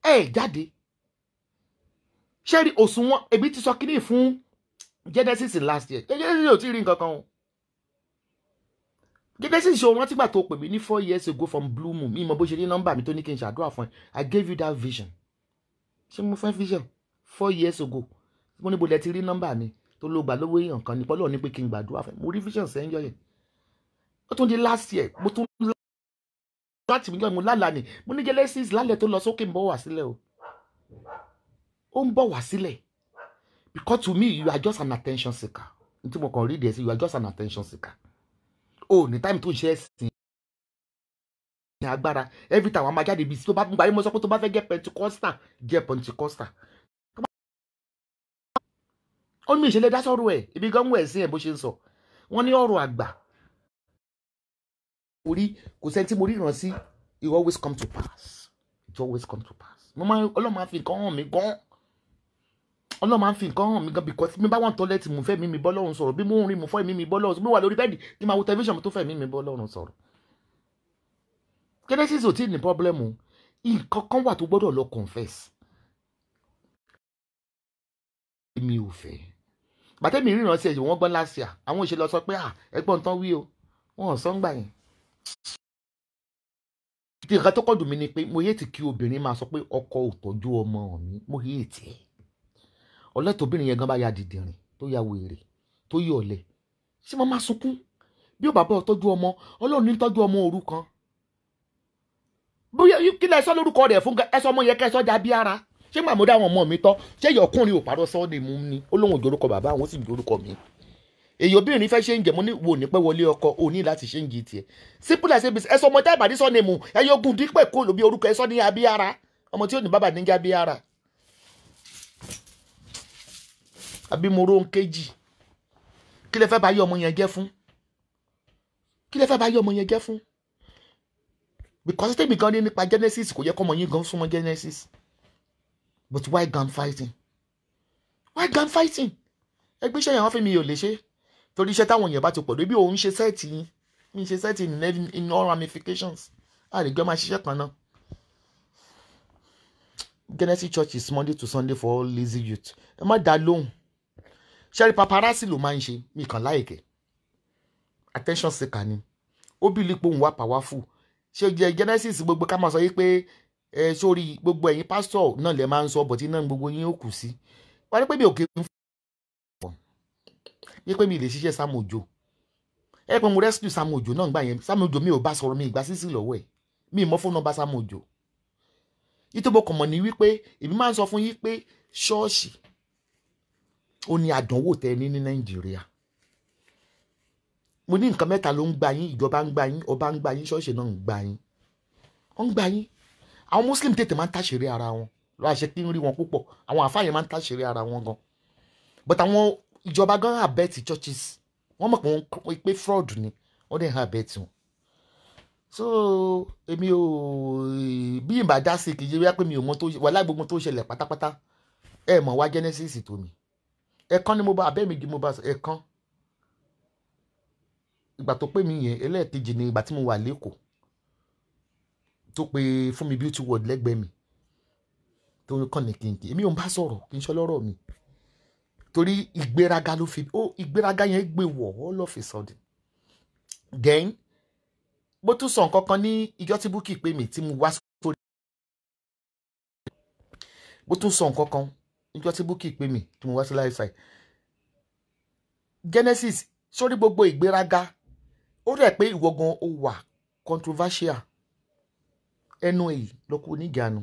ẹ jáde ṣé rí òṣùwọ̀n ebi ti sọ kíní fún Genesis last year Genesis ò tí ì rí nǹkan kan o Genesis ṣe rántí gbà tó pè mí ní 4 years ago from Blue Moon mi mọ bó ṣe ní nọ́mbà mi tó ní kí n ṣàdúrà fún ẹ I gave you that vision ṣé mo fẹ́ vision 4 years ago mo ní bo lẹ ti rí nọ́mbà mi tó ló gbà lówó èèyàn kan ní pọ́lọ́ ní pé kí n gbàdúrà fún ẹ mo rí vision sẹ́yìn yọ yẹn ó tún di last year mo tún láti mi mo lálàá ni mo ní Genesis lálẹ́ tó lọ sókè ń bọ̀ wá sílẹ̀ o ó ń bọ̀ wá sílẹ̀ because to me you are just an attention seeker tí mo kàn rí díẹ̀ sí you are just an attention seeker o ní time tó ń ṣe ẹ̀sìn ní agbára every time àwọn máa jáde bí tó bá ń gbà yín mo sọ pé tó bá fẹ́ jẹ́ Pentecostal ó ní ìṣẹ̀lẹ̀ dá sọ̀rọ̀ ẹ̀ ibi gan wẹ̀ sí ẹ̀ bó ṣe ń sọ wọ́n ní ọ̀rọ̀ àgbà orí kò sẹ́ni tí mo ríran sí it always come to pass mo máa Ọlọ́run máa fi nǹkan hàn mí gan Ọlọ́run máa fi nǹkan hàn mí gan because mi bá wà ní tọ́lẹ́tì mo fẹ́ mi bọ́ lọ́run sọ̀rọ̀ bí mo ń rí mo fọ́ mi bọ́ lọ́run sọ̀rọ̀ bí mo wà lórí bẹ́ẹ̀dì tí màá wo tẹlifíṣàn tó fẹ́ mi bọ́ lọ́run sọ̀rọ̀ Genesis ò tí ì ní pọ́blẹ́mù nǹkan kan wà tó gbọ́dọ̀ lọ confess mi ò fẹ́ bàtẹ́mi ríran sí ẹ̀yìn wọ́n gbọ́n láṣìá àwọn òṣèlú sọ pé ẹgbọ́n tán wí o wọ́n sọ ń gbà yẹn nǹkan tó kọ́ dùn mí ni pé mo yé ti kí obìnrin máa sọ pé ọkọ ò tọ́jú ọmọ mi mo yé ti ẹ̀ ọlẹ́tọ̀ọ́bìnrin yẹn gan bá ya dìdìrìn tó ya wèrè tó yí ọ̀lẹ ṣé mo máa sunkún bí ó bàbá ọtọ́jú ọmọ Ọlọ́run ní tọ́jú ọmọ òrukàn bóyá kí lẹ sọ lórúkọ rẹ̀ fún ẹ sọ ọmọ yẹn kẹ́ sọ jà bí ara ṣé màá mo dá àwọn ọmọ mi tọ́ ṣé ìyọkùnrin ò parọ́ sọ́ọ́dẹ̀ mú ni ó lóun ìdórúkọ bàbá àwọn sì ìdórúkọ mi èyí obìnrin fẹ́ ṣe ń jẹ mo ní wò ní pẹ́ wọlé ọkọ ò ní láti ṣe ń jí tiẹ̀ simple as abc ẹ sọ ọmọ táìbà ní sọ́ọ̀nì mu ẹ yọgùn dípẹ́ kó lóbi orúkọ ẹ sọ ní abíyára ọmọ tí ò ní bàbá níjà abíyára abimoro kejì kí lẹ fẹ́ bá yọ ọmọ yẹn jẹ́ fún kí lẹ fẹ́ bá yọ ọmọ yẹn jẹ́ fún because tèmi gan ní nípa Genesis kò yẹ kọ́ ọmọ yín gan súnmọ́ Genesis but why gun fighting ẹgbẹ́ iṣẹ́ yẹn wọ́n fi mi ò lè ṣe torí iṣẹ́ táwọn èèyàn bá ti pọ̀ débi òun ṣe sẹ́ẹ̀tì yín mi ṣe sẹ́ẹ̀tì in all ramifications àrígbẹ́ máa ṣiṣẹ́ kan náà. Genesis Church is Monday to Sunday for all lazy youth ẹ má dá lóhùn ṣẹ́rí paparazzi ló máa ń ṣe mi kàn láìkẹ́ attention seeker ni ó bí lípò òun wá powerful ṣe jẹ Genesis gbogbo ká máa sọ yí pé sórí gbogbo ẹ̀yin pásítọ̀ náà lè máa ń sọ bọ̀tí náà gbogbo yín ó kù sí wọ́n ní pé mi ò kí ń yí pé mi lè ṣiṣẹ́ Sam Ojo ẹ pé mo rescue Sam Ojo náà gbà yẹn Sam Ojo mi ò bá sọ̀rọ̀ mi ìgbà sísì lọ́wọ́ ẹ̀ mi ì mọ́ fóònù nọ́mbà Sam Ojo ìtòbó kọ̀mọ̀ ní wípé èmi máa ń sọ fún yín pé ṣọ́ọ̀ṣì ó ní àdánwò tẹ ní Nàìjíríà mo ní nǹkan mẹ́ta ló ń gba yín ìjọba ń gba yín ọba ń gba yín ṣọ́ọ̀ṣì náà ń gba yín wọ́n ń gba yín àwọn Muslim tètè máa ń tàṣírí ara wọn lọ́wọ́ àṣẹ kí n rí wọn púpọ̀ àwọn àfáàyè máa ń tàṣírí ara wọn gan but àwọn ìjọba gan abẹ́ẹ̀tì churches wọ́n mọ̀ pé wọ́n pé fraud ni wọ́n dẹ̀ abẹ́ẹ̀tì wọn so èmi ò bí ìbá dá sí kì í yẹ pé mi ò mọ tó wà lágbègbè tó ṣẹlẹ̀ pátápátá ẹ mọ̀ wá Genesis tó mi ẹ̀kan ni mo bá abẹ́ mi di mo bá ẹ̀kan ìgbà tó pè mí yẹn ẹlẹ́ẹ̀kejì ni ìgbà tí mo wà lẹ́kọ̀ọ́ tó pe fún mi beauty world lẹ́gbẹ̀ẹ́ mi tó kàn ní kínkín èmi ò ń bá sọ̀rọ̀ kí n ṣọ́ lọ́rọ̀ mi torí ìgbéraga ló fi ìgbéraga yẹn gbé wọ̀ all of a sudden then bó tún sọ nǹkan kan ní ìjọ tí Bukky pè mí tí mo wá sórí bó tún sọ nǹkan kan ìjọ tí Bukky pè mí tí mo wá sí láìsàì Genesis sórí gbogbo ìgbéraga ó rẹ̀ pé ìwọ gan ó wà controversial ẹnu èyí lọ́kọ́ oníjànú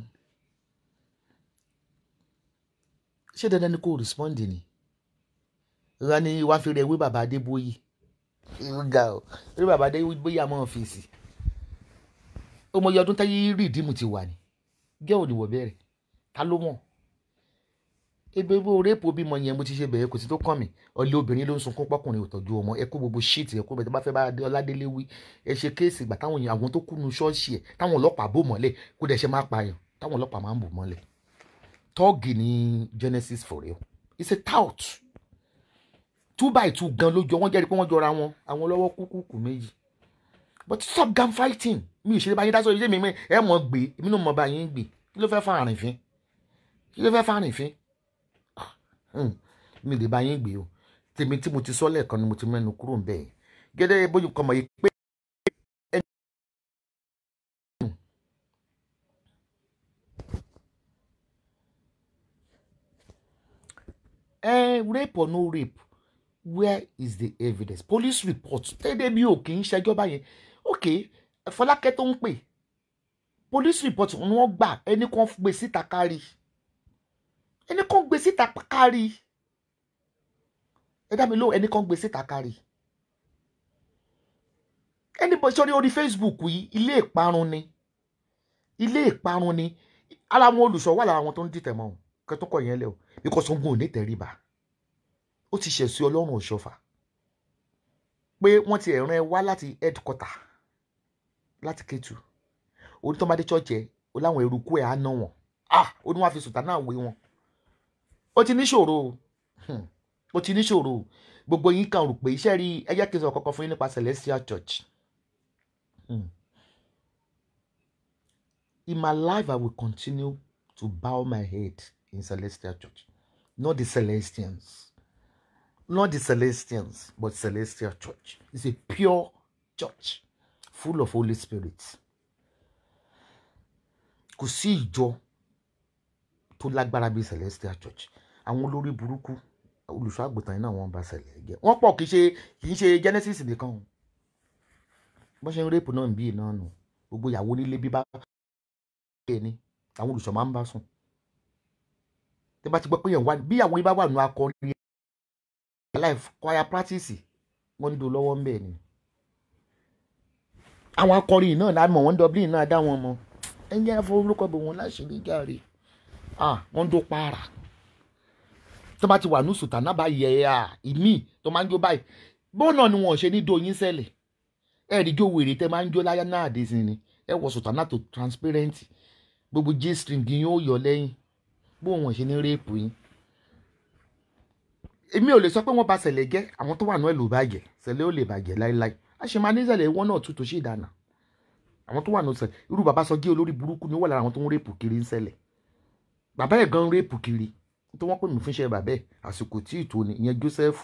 ṣé dandan ni kò respond ni ìrora ni wàá fi rẹ̀ wé bàbá Adébóyè ìrúgà ọ̀ rí bàbá Adébóyè àmọ́ ọ́fíìsì ọmọ iye ọdún táyé rìdíìmù ti wà ní gẹ́ òní wọ̀ bẹ̀rẹ̀ ta ló mọ̀ ebe bó rẹ́pù bímọ yẹn mo ti ṣe bẹ̀rẹ̀ kò sí tó kàn mí ọ̀lẹ́ obìnrin ló ń sunkún pọ́kùnrin ò tọ́jú ọmọ ẹ kó gbogbo ṣíìtì ẹ kó bẹ̀ tó bá fẹ́ bá Ọládélé wí ẹ ṣe kéèsì ìgbà táwọn èèyàn àwọn tó kú nu ṣọ́ọ̀ṣì ẹ̀ táwọn ọlọ́pàá bò mọ́lẹ̀ kó dẹ̀ ṣe máa pààyàn táwọn ọlọ́pàá máa ń bò mọ́lẹ̀ tọ́ọ̀gì ní Genesis for real it's a tout 2x2 gan lójú wọn jẹ́rìí pé wọ́n jọra wọn àwọn lọ́wọ́ kúkúkú méjì but stop gun fighting mi ò ṣe bá yín dá sórí ilé mi ẹ mọ̀ gbé èmi náà mọ̀ bá yín gbé kí ló fẹ́ fa àrìnfín mi lè bá yín gbé o tèmi tí mo ti sọ lẹ́ẹ̀kan ni mo ti mẹ́nu kúrò ń bẹ̀ yẹn gẹ́gẹ́ bóyá kọ́ mọ̀ yìí pé rape or no rape where is the evidence police report tẹ́lẹ̀ mi ò kì í ṣẹjọ́ báyẹn ok Fọlákẹ́ tó ń pè police report ni wọ́n gbà ẹni kan gbé síta kárí ẹ dá mi lóhùn ẹni kan gbé síta kárí ẹni bọ́ sórí orí Facebook yìí ilé ìparun ni ara àwọn olùṣọ́ wà lára àwọn tó ń dìtẹ̀ mọ́ kẹ́tọ́kọ̀ yẹn lẹ́ o because ogun ò ní tẹríba ó ti ṣẹ̀ sí Ọlọ́run Ọ̀ṣọ́fà pé wọ́n ti ẹ̀ràn ẹ wá láti headquarter láti Kétu orí tó bá dé church ẹ o láwọn eruku ẹ̀ á ná wọn ó ní wọ́n á fi sùtà náà wé wọn ó ti níṣòro gbogbo yín kan rò pé iṣẹ́ rí ẹjẹ́ kí n sọ kọ́kọ́ fún yín nípa Celestial Church in my life I will continue to bow my head in Celestial Church not the Celestians but Celestial Church it's a pure church full of Holy Spirit kò sí ìjọ tó lágbára bíi Celestial Church àwọn olórí burúkú olùṣọ́ àgùntàn náà wọ́n bá ṣẹlẹ̀ jẹ́ wọ́n pọ̀ kì í ṣe Genesis nìkan bọ́n ṣe ń rẹ́pù náà bí náà nù gbogbo ìyàwó nílé bíbá ẹ̀ ní àwọn olùṣọ́ máa ń bá sùn tẹ́ bá ti gbọ́ pé yẹn wá bí àwọn yín bá wà nù akọrin life choir practice wọ́n ń do lọ́wọ́ ń bẹ̀ ni àwọn akọrin náà lámọ̀ wọ́n Dublin náà dá wọn mọ̀ ẹ̀yìn ẹ̀fọ́ orúkọ bò wọ́n láṣìírí gàrí wọ́n dó para tó bá ti wà ní sùtánà bá yẹ ìmí tó máa ń jó báyìí bọ́ọ̀nà ni wọ́n ṣe ní doyin sẹ́lẹ̀ ẹ̀ẹ́dì jó wèrè tẹ́ máa ń jó láyá náà dé sí ni ẹ wọ sùtánà tó transparent gbogbo g-string yín ó yọ lẹ́yìn bó wọ́n ṣe ní réèpù yín èmi ò lè sọ pé wọ́n bà sẹ̀lẹ̀ jẹ́ àwọn tó wà ní ẹ̀lò bàjẹ́ sẹ̀lẹ̀ ó lè bàjẹ́ láíláí a ṣe máa ní sẹ̀lẹ̀ wọn náà tútù sí ìdáná àwọn tó wà ní sẹ̀lẹ̀ irú bàbá sọ gé olórí burúkú ni ó wà lára àwọn tó ń réèpù kiri ń sẹ̀lẹ̀ bàbá ẹ̀ gan réèpù kiri tó wọ́n pè mí fúnṣẹ́ bàbá ẹ̀ àsìkò tí ìtò ni ìyẹn Joseph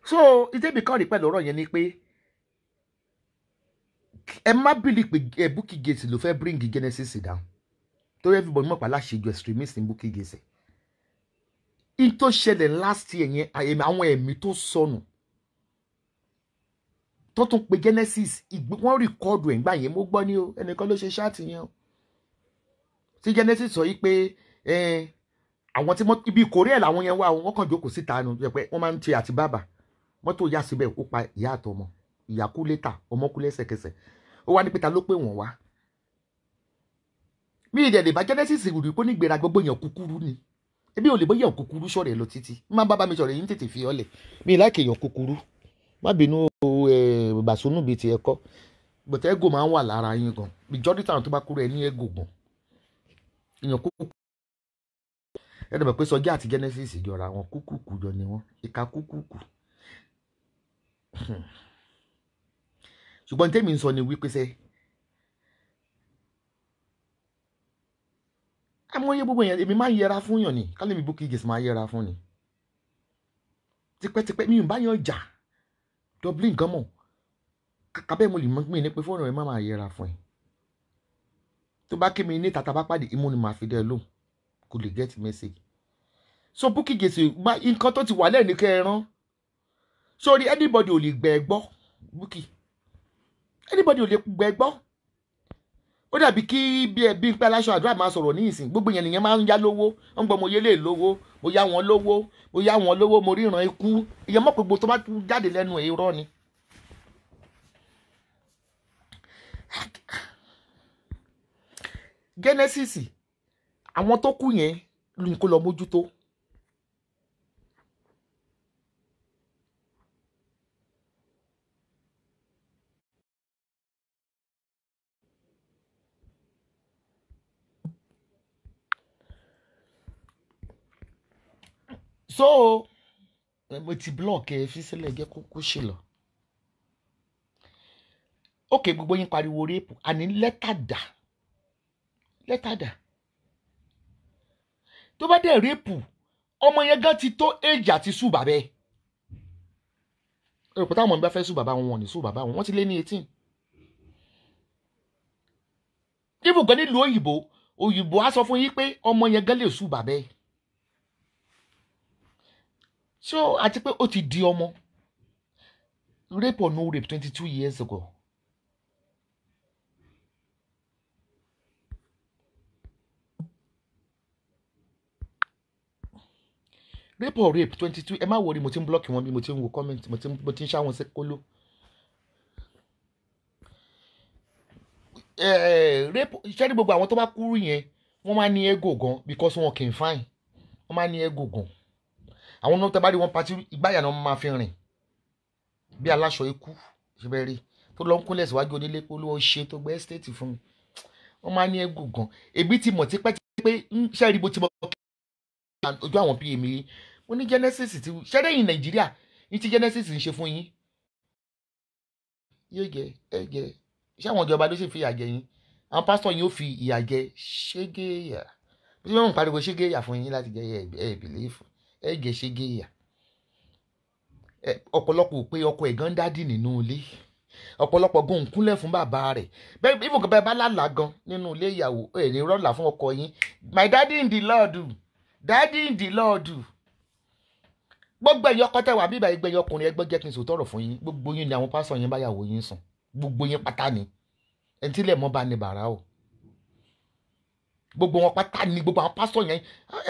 so ìdébì kan rí pẹ̀lú ọ̀rọ̀ yẹn ni pé ẹ má bìlì pé Bukky Jesse ló fẹ́ bring Genesis down torí everybody mọ̀ pàlà ṣèjọ extremist ní Bukky Jesse in tó ṣẹlẹ̀ last year yẹn àwọn ẹ̀mí tó sọnù tó tún pe Genesis wọ́n rìkọ́ọ̀dù ẹ̀ ńgbà yẹn mo gbọ́ ní o ẹnìkan ló ṣe ṣáàtì yẹn o tí Genesis sọ yìí pé àwọn tí ibi Korea làwọn yẹn wà wọ́n kàn jókòó síta nu pé wọ́n máa ń ṣe àti bàbà mọ́tò yá síbẹ̀ ó pa ìyá àtọmọ ìyá kú létà ọmọ kú lẹ́sẹ̀kẹsẹ̀ ó wá ní pété ló pé wọ́n wá mi ìdẹ̀ lè bá Genesis rò pé nígbèrà gbogbo èèyàn kúkúrú ni ebi ò lè bọ́ èèyàn kúkúrú sọ̀rọ̀ ẹ̀ lọ títí má bá mi sọ̀rọ̀ yìí ń tètè fi ọlẹ̀ mi láìkè èèyàn kúkúrú má bínú bàṣánù bíi ti ẹ̀kọ́ bọ̀tẹ́ ego máa ń wà lára yín gan majority àwọn tó bá kúrò ẹ ní ego gan èèyàn kúkú ẹni mọ̀ pé Sọjí àti Genesis jọra wọn kúkúkú jọ ni wọn ìka kúkúkú ṣùgbọ́n tèmi ń sọ ni wípé sẹ́ àmọ́ iye gbogbo yẹn èmi máa ń yẹra fún yàn ni kálí mi Bukky Jesse máa yẹra fún ni tipẹ́tipẹ́ mi ò bá yàn jà Dublin gan mọ̀ kàkà bẹ́ẹ̀ mo lè mọ̀ pé ní pé fóònù rẹ̀ má máa yẹra fún ẹ tó bá kí mi ní tata bá pàdé imú ni màá fi dẹ́ lóhùn kò lè get message so Bukky Jesse nǹkan tó ti wà lẹ́ẹ̀ni kẹran sórí anybody ò lè gbẹ gbọ́ Bukky anybody ò lè gbẹ gbọ́ ó dàbí kí bí ẹbí ń pẹ́ aláṣọ àdúrà máa sọ̀rọ̀ ní ìsìn gbogbo yẹn nìyẹn máa ń yá lówó ń gbọ́ mo yé lè lówó mo yá wọn lówó mo yá wọn lówó mo ríran ikú ìyẹn mọ̀ pé gbogbo tó bá jáde lẹ́nu ẹ̀ irọ́ ni. Genesis àwọn tó kú yẹn ló ń kó lọ mójútó. So mo ti block ẹ fi sílẹ̀ jẹ́ kó ṣe lọ. Ok gbogbo yín pariwo rape àní lẹ́tà dà tó bá dẹ̀ rape ọmọ yẹn gan ti tó age àti sùn bàbá ẹ̀ ẹ pẹ̀tà ọmọ mi bá fẹ́ sùn bàbá wọn ní sùn bàbá wọn wọ́n ti lé ní 18. ibùgbọ́n nílùú òyìnbó á sọ fún yín pé ọmọ yẹn gan lè sùn bàbá ẹ̀ so àti pé ó ti di ọmọ rape or no rape 22 years ago. Rape or rape 22 ẹ má worry mo ti ń block wọn bí mo ti ń wo comment mo ti ń ṣá wọn sí kóló. Rape ṣé ní gbogbo àwọn tó bá kúrú yẹn wọ́n máa ní ego gan because wọn kì í fine wọ́n máa ní ego gan àwọn náà tẹ́bá rí wọn pati ìgbáyà náà máa fi rìn bí aláṣọ ikú ṣe bẹ́ẹ̀ rí tó lọ ń kúnlẹ̀ síwájú onílé pé olówó ṣe tó gbé ẹ́stéètì fún mi wọ́n máa ní ego gan èmi ti mọ̀ tipẹ́ pé ṣé rí bó ti mọ̀ ojú àwọn pa mi mo ní Genesis ti ṣẹ́rẹ́yìn Nàìjíríà ní ti Genesis ń ṣe fún yín yóò jẹ ẹgẹ ṣé àwọn ìjọba ló sì fi ìyà jẹ yín àwọn pásítọ̀ yín ó fi ìyà jẹ ṣégeyà bí wọ́n ń pariwo ṣégeyà fún yín láti jẹ ẹ bìlífù ẹgẹ ṣégeyà ọ̀pọ̀lọpọ̀ pé ọkọ ẹ̀gán dádì nínú ilé ọ̀pọ̀lọpọ̀ gan ń kúnlẹ̀ fún bàbá rẹ̀ bẹ́ẹ̀ bí ìfọ̀kàn bẹ́ẹ̀ bá lálàá gan nínú ilé ìyàwó ẹ̀ ní rọ́ọ̀là fún ọkọ yín my daddy in the Lord daddy in the Lord gbogbo ẹ̀yọ́ kọ́tẹ́ wà bíbá ẹgbẹ́ ọkùnrin ẹgbẹ́ jẹ́ kí n sọ tọrọ fún yín gbogbo yín ni àwọn pásọ̀ yẹn báyàwó yín sùn gbogbo yín pátá ni ẹni tí ilẹ̀ mọ́ bá ní bàrà o gbogbo wọn pátá ni gbogbo àwọn pásítọ̀ yẹn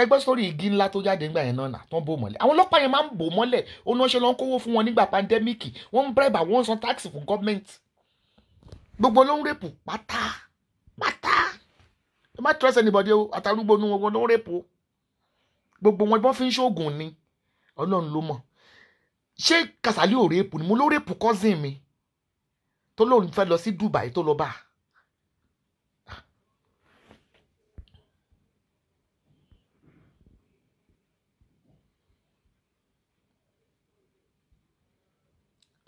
ẹgbẹ́ sórí igi ńlá tó jáde nígbà yẹn náà tó ń bò mọ́lẹ̀ àwọn ọlọ́pàá yẹn máa ń bò mọ́lẹ̀ òun náà ṣe lọ ń kówó fún wọn nígbà pandẹ́míkì wọ́n ń bribe wọ́n ń san táàkì fún gọ́ọ̀mẹ̀ntì gbogbo ló ń rèpù pátá ẹ má trust anybody o àtàrúgbó nu wọn ló ń rèpù gbogbo wọn bọ́n fi ń ṣoògùn ni ọlọ́run ló mọ̀ ṣé Kàsálí ò rèpù ni mo ló rèpù cousin mi tó lóun fẹ́ lọ sí Dubai tó lọ bá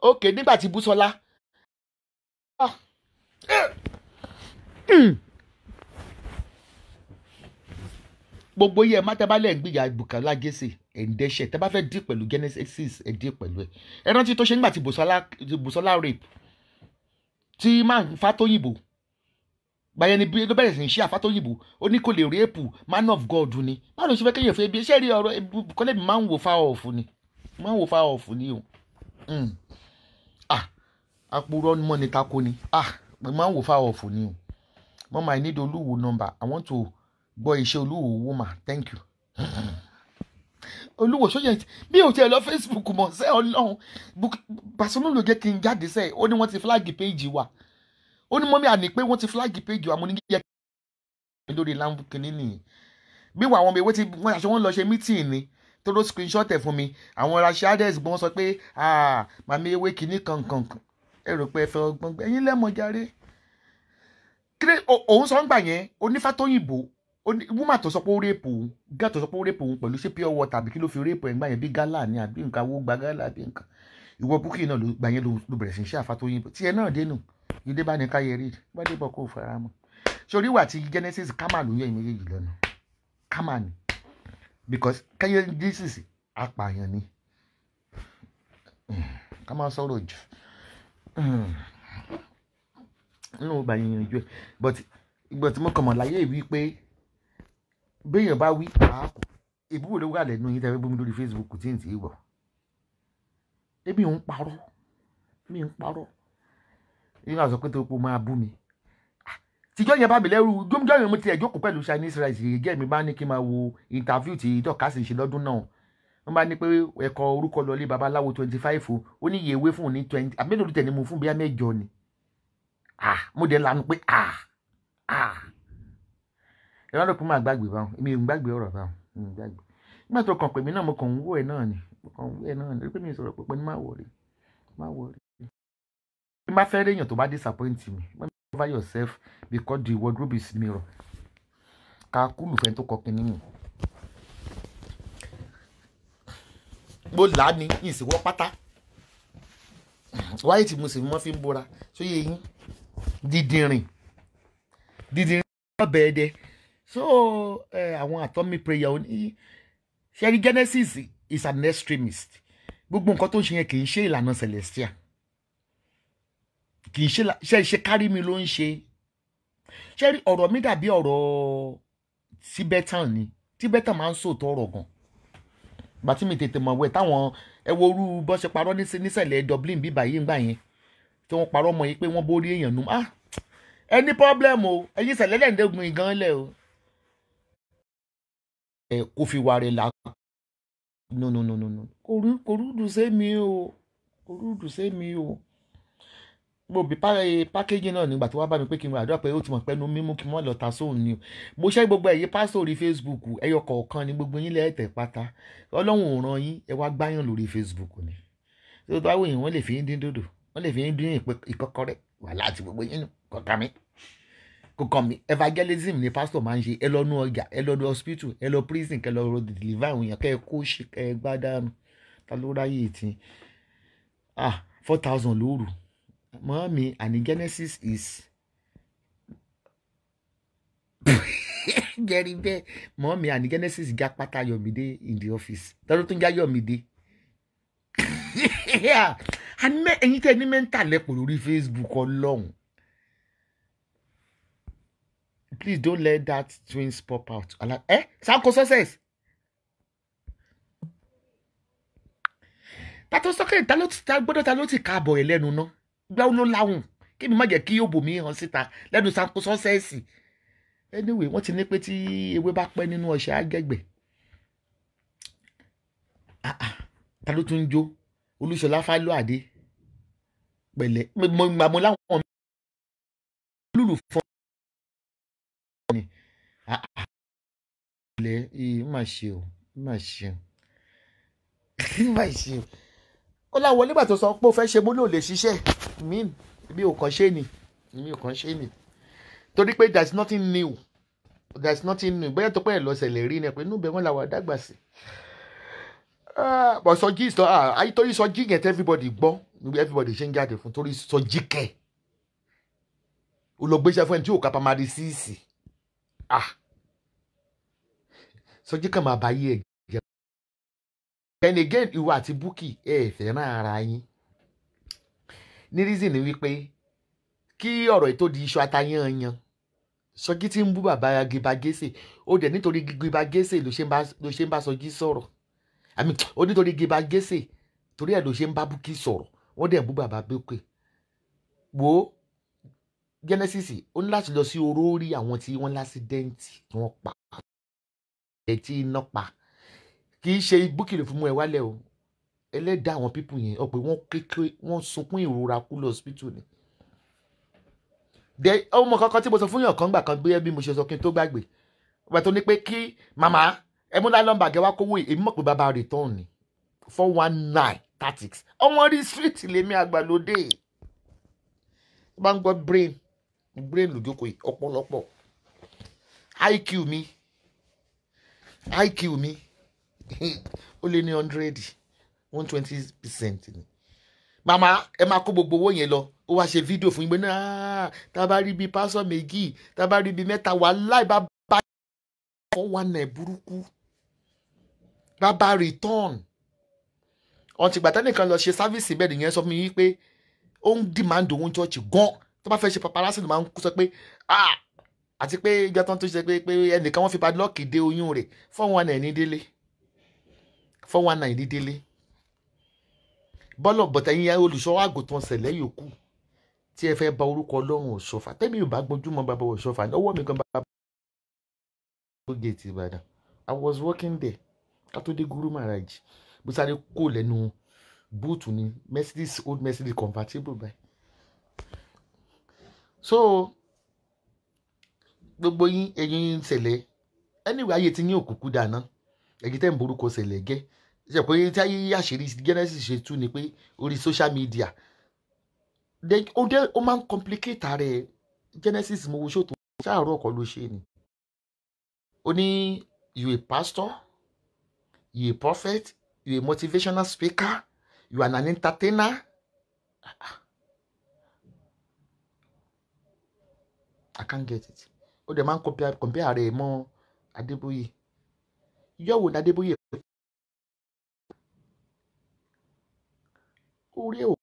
ok nígbà tí Búsọ́lá gbogbo yẹ má tẹ́ bá lẹ̀ ń gbìyà Bùkọ́lá Jesse ẹ̀ ń dẹ́ṣẹ̀ tẹ́ bá fẹ́ dí pẹ̀lú Genesis ẹ̀ dí pẹ̀lú ẹ̀ ẹ rántí tó ṣe nígbà tí Bùsọ́lá rape tí máa ń Fátóyìnbó gbàyẹn ni bí ló bẹ̀rẹ̀ sí ń ṣe àfátóyìnbó ó ní kò lè rape man of God ni báwo ló ṣe fẹ́ kéèyàn fẹ́ bí iṣẹ́ rí ọ̀rọ̀ Bùkọ́lá mi máa ń wò fáwọ̀ ọ̀fù ni o àpòrọ̀ mọ́ ni tako ni máa ń wò fáwọ̀ ọ̀fù ni o Mama, I need Olúwo number. I want to gbọ́ iṣẹ́ Olúwo woman. Thank you. Olúwo sọ́yẹ́ bí o tiẹ̀ lọ Facebook mọ̀ sẹ́ ọlọ́run Barcelona ló jẹ́ kí n jáde sẹ́ ó ní wọ́n ti flag page wa ó ní mọ́mí àní pé wọ́n ti flag page wa mo ní yẹ kí lórí láǹfù kìíní nìyí bí wọ́n àwọn ọmọ ìwé tí wọ́n àṣọ wọn lọ ṣe meeting ni tó ló screenshot ẹ̀ fún mi àwọn rashades gbọ́n sọ pé màmí ewé kìíní kankan ẹ rò pé ẹ fẹ́ ọgbọ́n gbẹ ẹ̀yin lẹ́mọ̀ járe kí òun sọ ń gbà yẹn Onífátóyìnbó woman tó sọ pé ó rèpù òun gá tó sọ pé ó rèpù òun pẹ̀lú ṣé pure water àbí kí ló fi rèpù ẹ̀ ń gbà yẹn bí gálà ni àbí nǹkan owó gba gálà àbí nǹkan ìwọ búkì náà ló gbà yẹn ló bẹ̀rẹ̀ sí ń ṣe Àfátóyìnbó tiẹ̀ náà dénú ìdí bá ní káyẹ rí bá dé bọ̀ kó o fara mọ́ sórí ìwà tí Genesis kámà ló yẹ ìméjèèjì lọ́nà kámà ni because káyẹ Genesis apààyàn ni ká máa sọ̀rọ̀ jù nínú ìgbà yẹn yanjú ẹ̀ but ìgbà tí mo kàn mọ̀ láyé ìwí pé béèyàn bá wí àákù ìbúwò ló wà lẹ́nu yín tẹ́fẹ́ bómi lórí Facebook tí n ti wọ̀ èmi ò ń parọ́ yín àṣọ pé tó kó máa bú mi tíjọ́ yẹn bá mi lẹ́rù gómìnà yẹn mo ti ẹ̀jókòó pẹ̀lú Chinese rice gẹ́gẹ́ mi bá ní kí n máa wo interview tí dọ́kásì ṣe lọ́dún náà wọ́n bá ní pé ẹ̀kọ́ orúkọ lọlé babaláwo 25 ó ní iye ewé fún ní 20 àbẹ́lẹ̀ tẹ̀lé mo fún bíi mẹ́jọ ni mo dẹ̀ lanu pé ẹ̀rọ ló pín máa gbàgbé báwọn èmi ò ń gbàgbé ọ̀rọ̀ báwọn mi ò gbàgbé nígbà tó kàn pè mí náà mo kàn ń wò ẹ̀ náà ni pé mi sọ̀rọ̀ pé ní má wọ̀rí bí má fẹ́ réèyàn tó bá disappoint mi cover yourself because the wardrobe is mirror ká kúlù fẹ́ tó kọ kínní mi mo là á ní ìsìnwọ́ pátá wáyé tí mo sì mọ́ fi ń bora sóyè yín dídìrín ọbẹ̀ ẹ̀dẹ̀ so àwọn atomic prayer oní ṣẹ́rí Genesis is an extremist gbogbo nǹkan tó ń ṣe yẹn kì í ṣe ìlànà celestial kì í ṣe kárí mi ló ń ṣe ṣẹ́rí ọ̀rọ̀ mi dàbí ọ̀rọ̀ Tibetan ni Tibetan máa ń sòótọ́ ọ̀rọ̀ gan gbà tí mi tètè mọ̀ wẹ̀ táwọn ẹwọ́rú bọ́ ṣe parọ́ nísẹ̀lẹ̀ Dublin bíbá yìí ń gbà yẹn tí wọ́n parọ́ mọ́ yìí pé wọ́n borí èèyàn nù ẹni problem o ẹ̀yin ìṣẹ̀lẹ̀ lẹ́ǹdẹ́gun ìgan lẹ̀ o kò fi wà rẹ̀ là no kò rúdù sẹ́mi o mo bí pákéjì náà nígbà tí wọ́n bá mi pé kí n wá àdúrà pé ó ti mọ̀ pẹ́nu mímú kí wọ́n lọ ta sóun ni o mo ṣe gbogbo ẹ̀yẹ pásítọ̀ orí Facebook ẹyọ kọ̀ọ̀kan ni gbogbo yín lẹ́ẹ̀tẹ̀ pátá ọlọ́run ò ràn yín ẹ wá gbáyàn lórí Facebook ni tó bá wòyìn wọ́n lè fi ń dín dòdò wọ́n lè fi ń dín ìkọ́kọ́rẹ́ wà láti gbogbo yín kò kàn mí evangelism ni pásítọ̀ máa ń ṣe ẹ lọ nú ọjà ẹ lọ nú hospital ẹ lọ prison kẹ lọ deliver àwọn èèyàn kẹ ẹ kó ṣe kẹ ẹ gbádànù ta ló ráyè tí 4,000 lóru Mommy, and Genesis is getting there. Mommy, and Genesis got pata Yomide in the office. Don't think Yomide. Yeah, and me any mental level on Facebook alone. Please don't let that twins pop out. Sanko success. That was okay. That looks ti káàbọ̀ ẹlẹ́nu náà. Gbáwó ló láwùn kí mi má jẹ́ kí òbò mi hàn síta lẹ́nu sanko sọ́sẹ́ẹ̀sì. Anyway, wọ́n ti ní pé tí ewé bá pẹ́ nínú ọṣẹ á gẹ̀gbẹ̀. Ta ló tún ń jó? Olúṣọlá Fálúàdé pẹ̀lẹ́ mo láwọn lùlù fún mi. Pẹ̀lẹ́ má ṣe o, má ṣe o, má ṣe o. Ó láwọn nígbà tó sọ pé ó fẹ́ ṣe mo ló lè ṣiṣẹ́ mi ò kàn ṣe ni torí pé there is nothing new bóyá tó pẹ́ ẹ̀ lọ́sẹ̀lẹ̀ rí ni pé inú bẹ́ẹ̀ wọ́n làwọn àdágbà sí. But Sọjí torí Sọjí yẹn tí everybody gbọ́ everybody ṣe ń jáde fún torí Sọjí kẹ̀ olùgbéṣẹ́ fún ẹni tí ò ká pamari síìsì Sọjí kan máa bá yé ẹ̀ jẹ́. And again ìwọ àti Bukky fẹ́ràn ara yín ní reason ni wípé kí ọ̀rọ̀ ètò di iṣu atayanyan Sọjí tí ń bú bàbá Giba Gèsè ó dẹ̀ nítorí Giba Gèsè ló ṣe ń bá Sọjí sọ̀rọ̀ ó nítorí Giba Gèsè torí ẹ̀ ló ṣe ń bá Bukky sọ̀rọ̀ wọ́n dẹ̀ ń bú bàbá Bukky. Wo Genesis ó ní láti lọ sí orórí àwọn tí wọ́n lásídẹ́ǹtì tí wọ́n pa ẹ̀ tí iná pa kì í ṣe Bukky ló fún mú ẹ wálẹ̀ o ẹlẹ́dàá àwọn pípù yẹn ọ̀pẹ wọ́n kékeré wọ́n sunkún ìrora kú lọ hospital ni. Ọmọ kankan tí mo sọ fún yàn kan gbà kan gbé bí mo ṣe sọ kí n tó gbàgbé ọba tó ní pé kí màmá ẹ mú nylon bag wá kówó èmi mọ̀ pé bàbá return ni 419 tactics ọmọ rí street lèmi àgbàlódé bá ń gbọ́ brain lójókòó ọ̀pọ̀lọpọ̀ IQ mi ó lé ní 120% ni. Màmá ẹ máa kó gbogbo owó yẹn lọ ó wá ṣe fídíò fún yín náà tá a bá rí bíi pásọ méjì tá a bá rí bíi mẹ́ta wà láì bá 419 burúkú bàbá return ọtí gbàtà nìkan lọ ṣe sáfíìsì bẹ́ẹ̀ nìyẹn sọ fún mi wípé ó ń dìmáàndì owó chọ́ọ̀chì gan tó bá fẹ́ ṣe paparazzi ló máa ń sọ pé àti pé ìjọ tán tó ṣe pé ẹnìkan wọ́n fi padlọ́ọ̀kì dé oyún rẹ̀ 419 ní délé 419 ní délé bọ́lọ̀ bọ̀tà yín olùṣọ́ àgùntàn ṣẹlẹ̀ yòókù tí ẹ fẹ́ bà orúkọ Ọlọ́run Ọ̀ṣọ́fà tẹ́mi ò bá gbójúmọ́ bàbá Ọ̀ṣọ́fà ọwọ́ mi gan bàbá gate Ìbàdàn I was working there kátó dé Guru Maharaj bó sáré kó lẹ́nu búùtù ni old Mercedes convertible báyìí. So gbogbo yín ẹ̀yin ṣẹlẹ̀ anyway ayé tí yín òkùnkùn dáná ẹ̀yin tẹ́ ń borúkọ ṣẹlẹ̀ gẹ́ ṣe pé tí ayé àṣírí Genesis ṣe tú ni pé orí social media ó máa ń complicate ààrẹ Genesis mo wo ṣòtò ṣáàrọ̀ ọkọ̀ ló ṣe ni ó ní you a pastor you a prophet you a motivational speaker you are an entertainer I can't get it ó dẹ̀ máa ń compare ààrẹ mọ́ Adébóyè yọ̀wò ní Adébóyè orí ẹ̀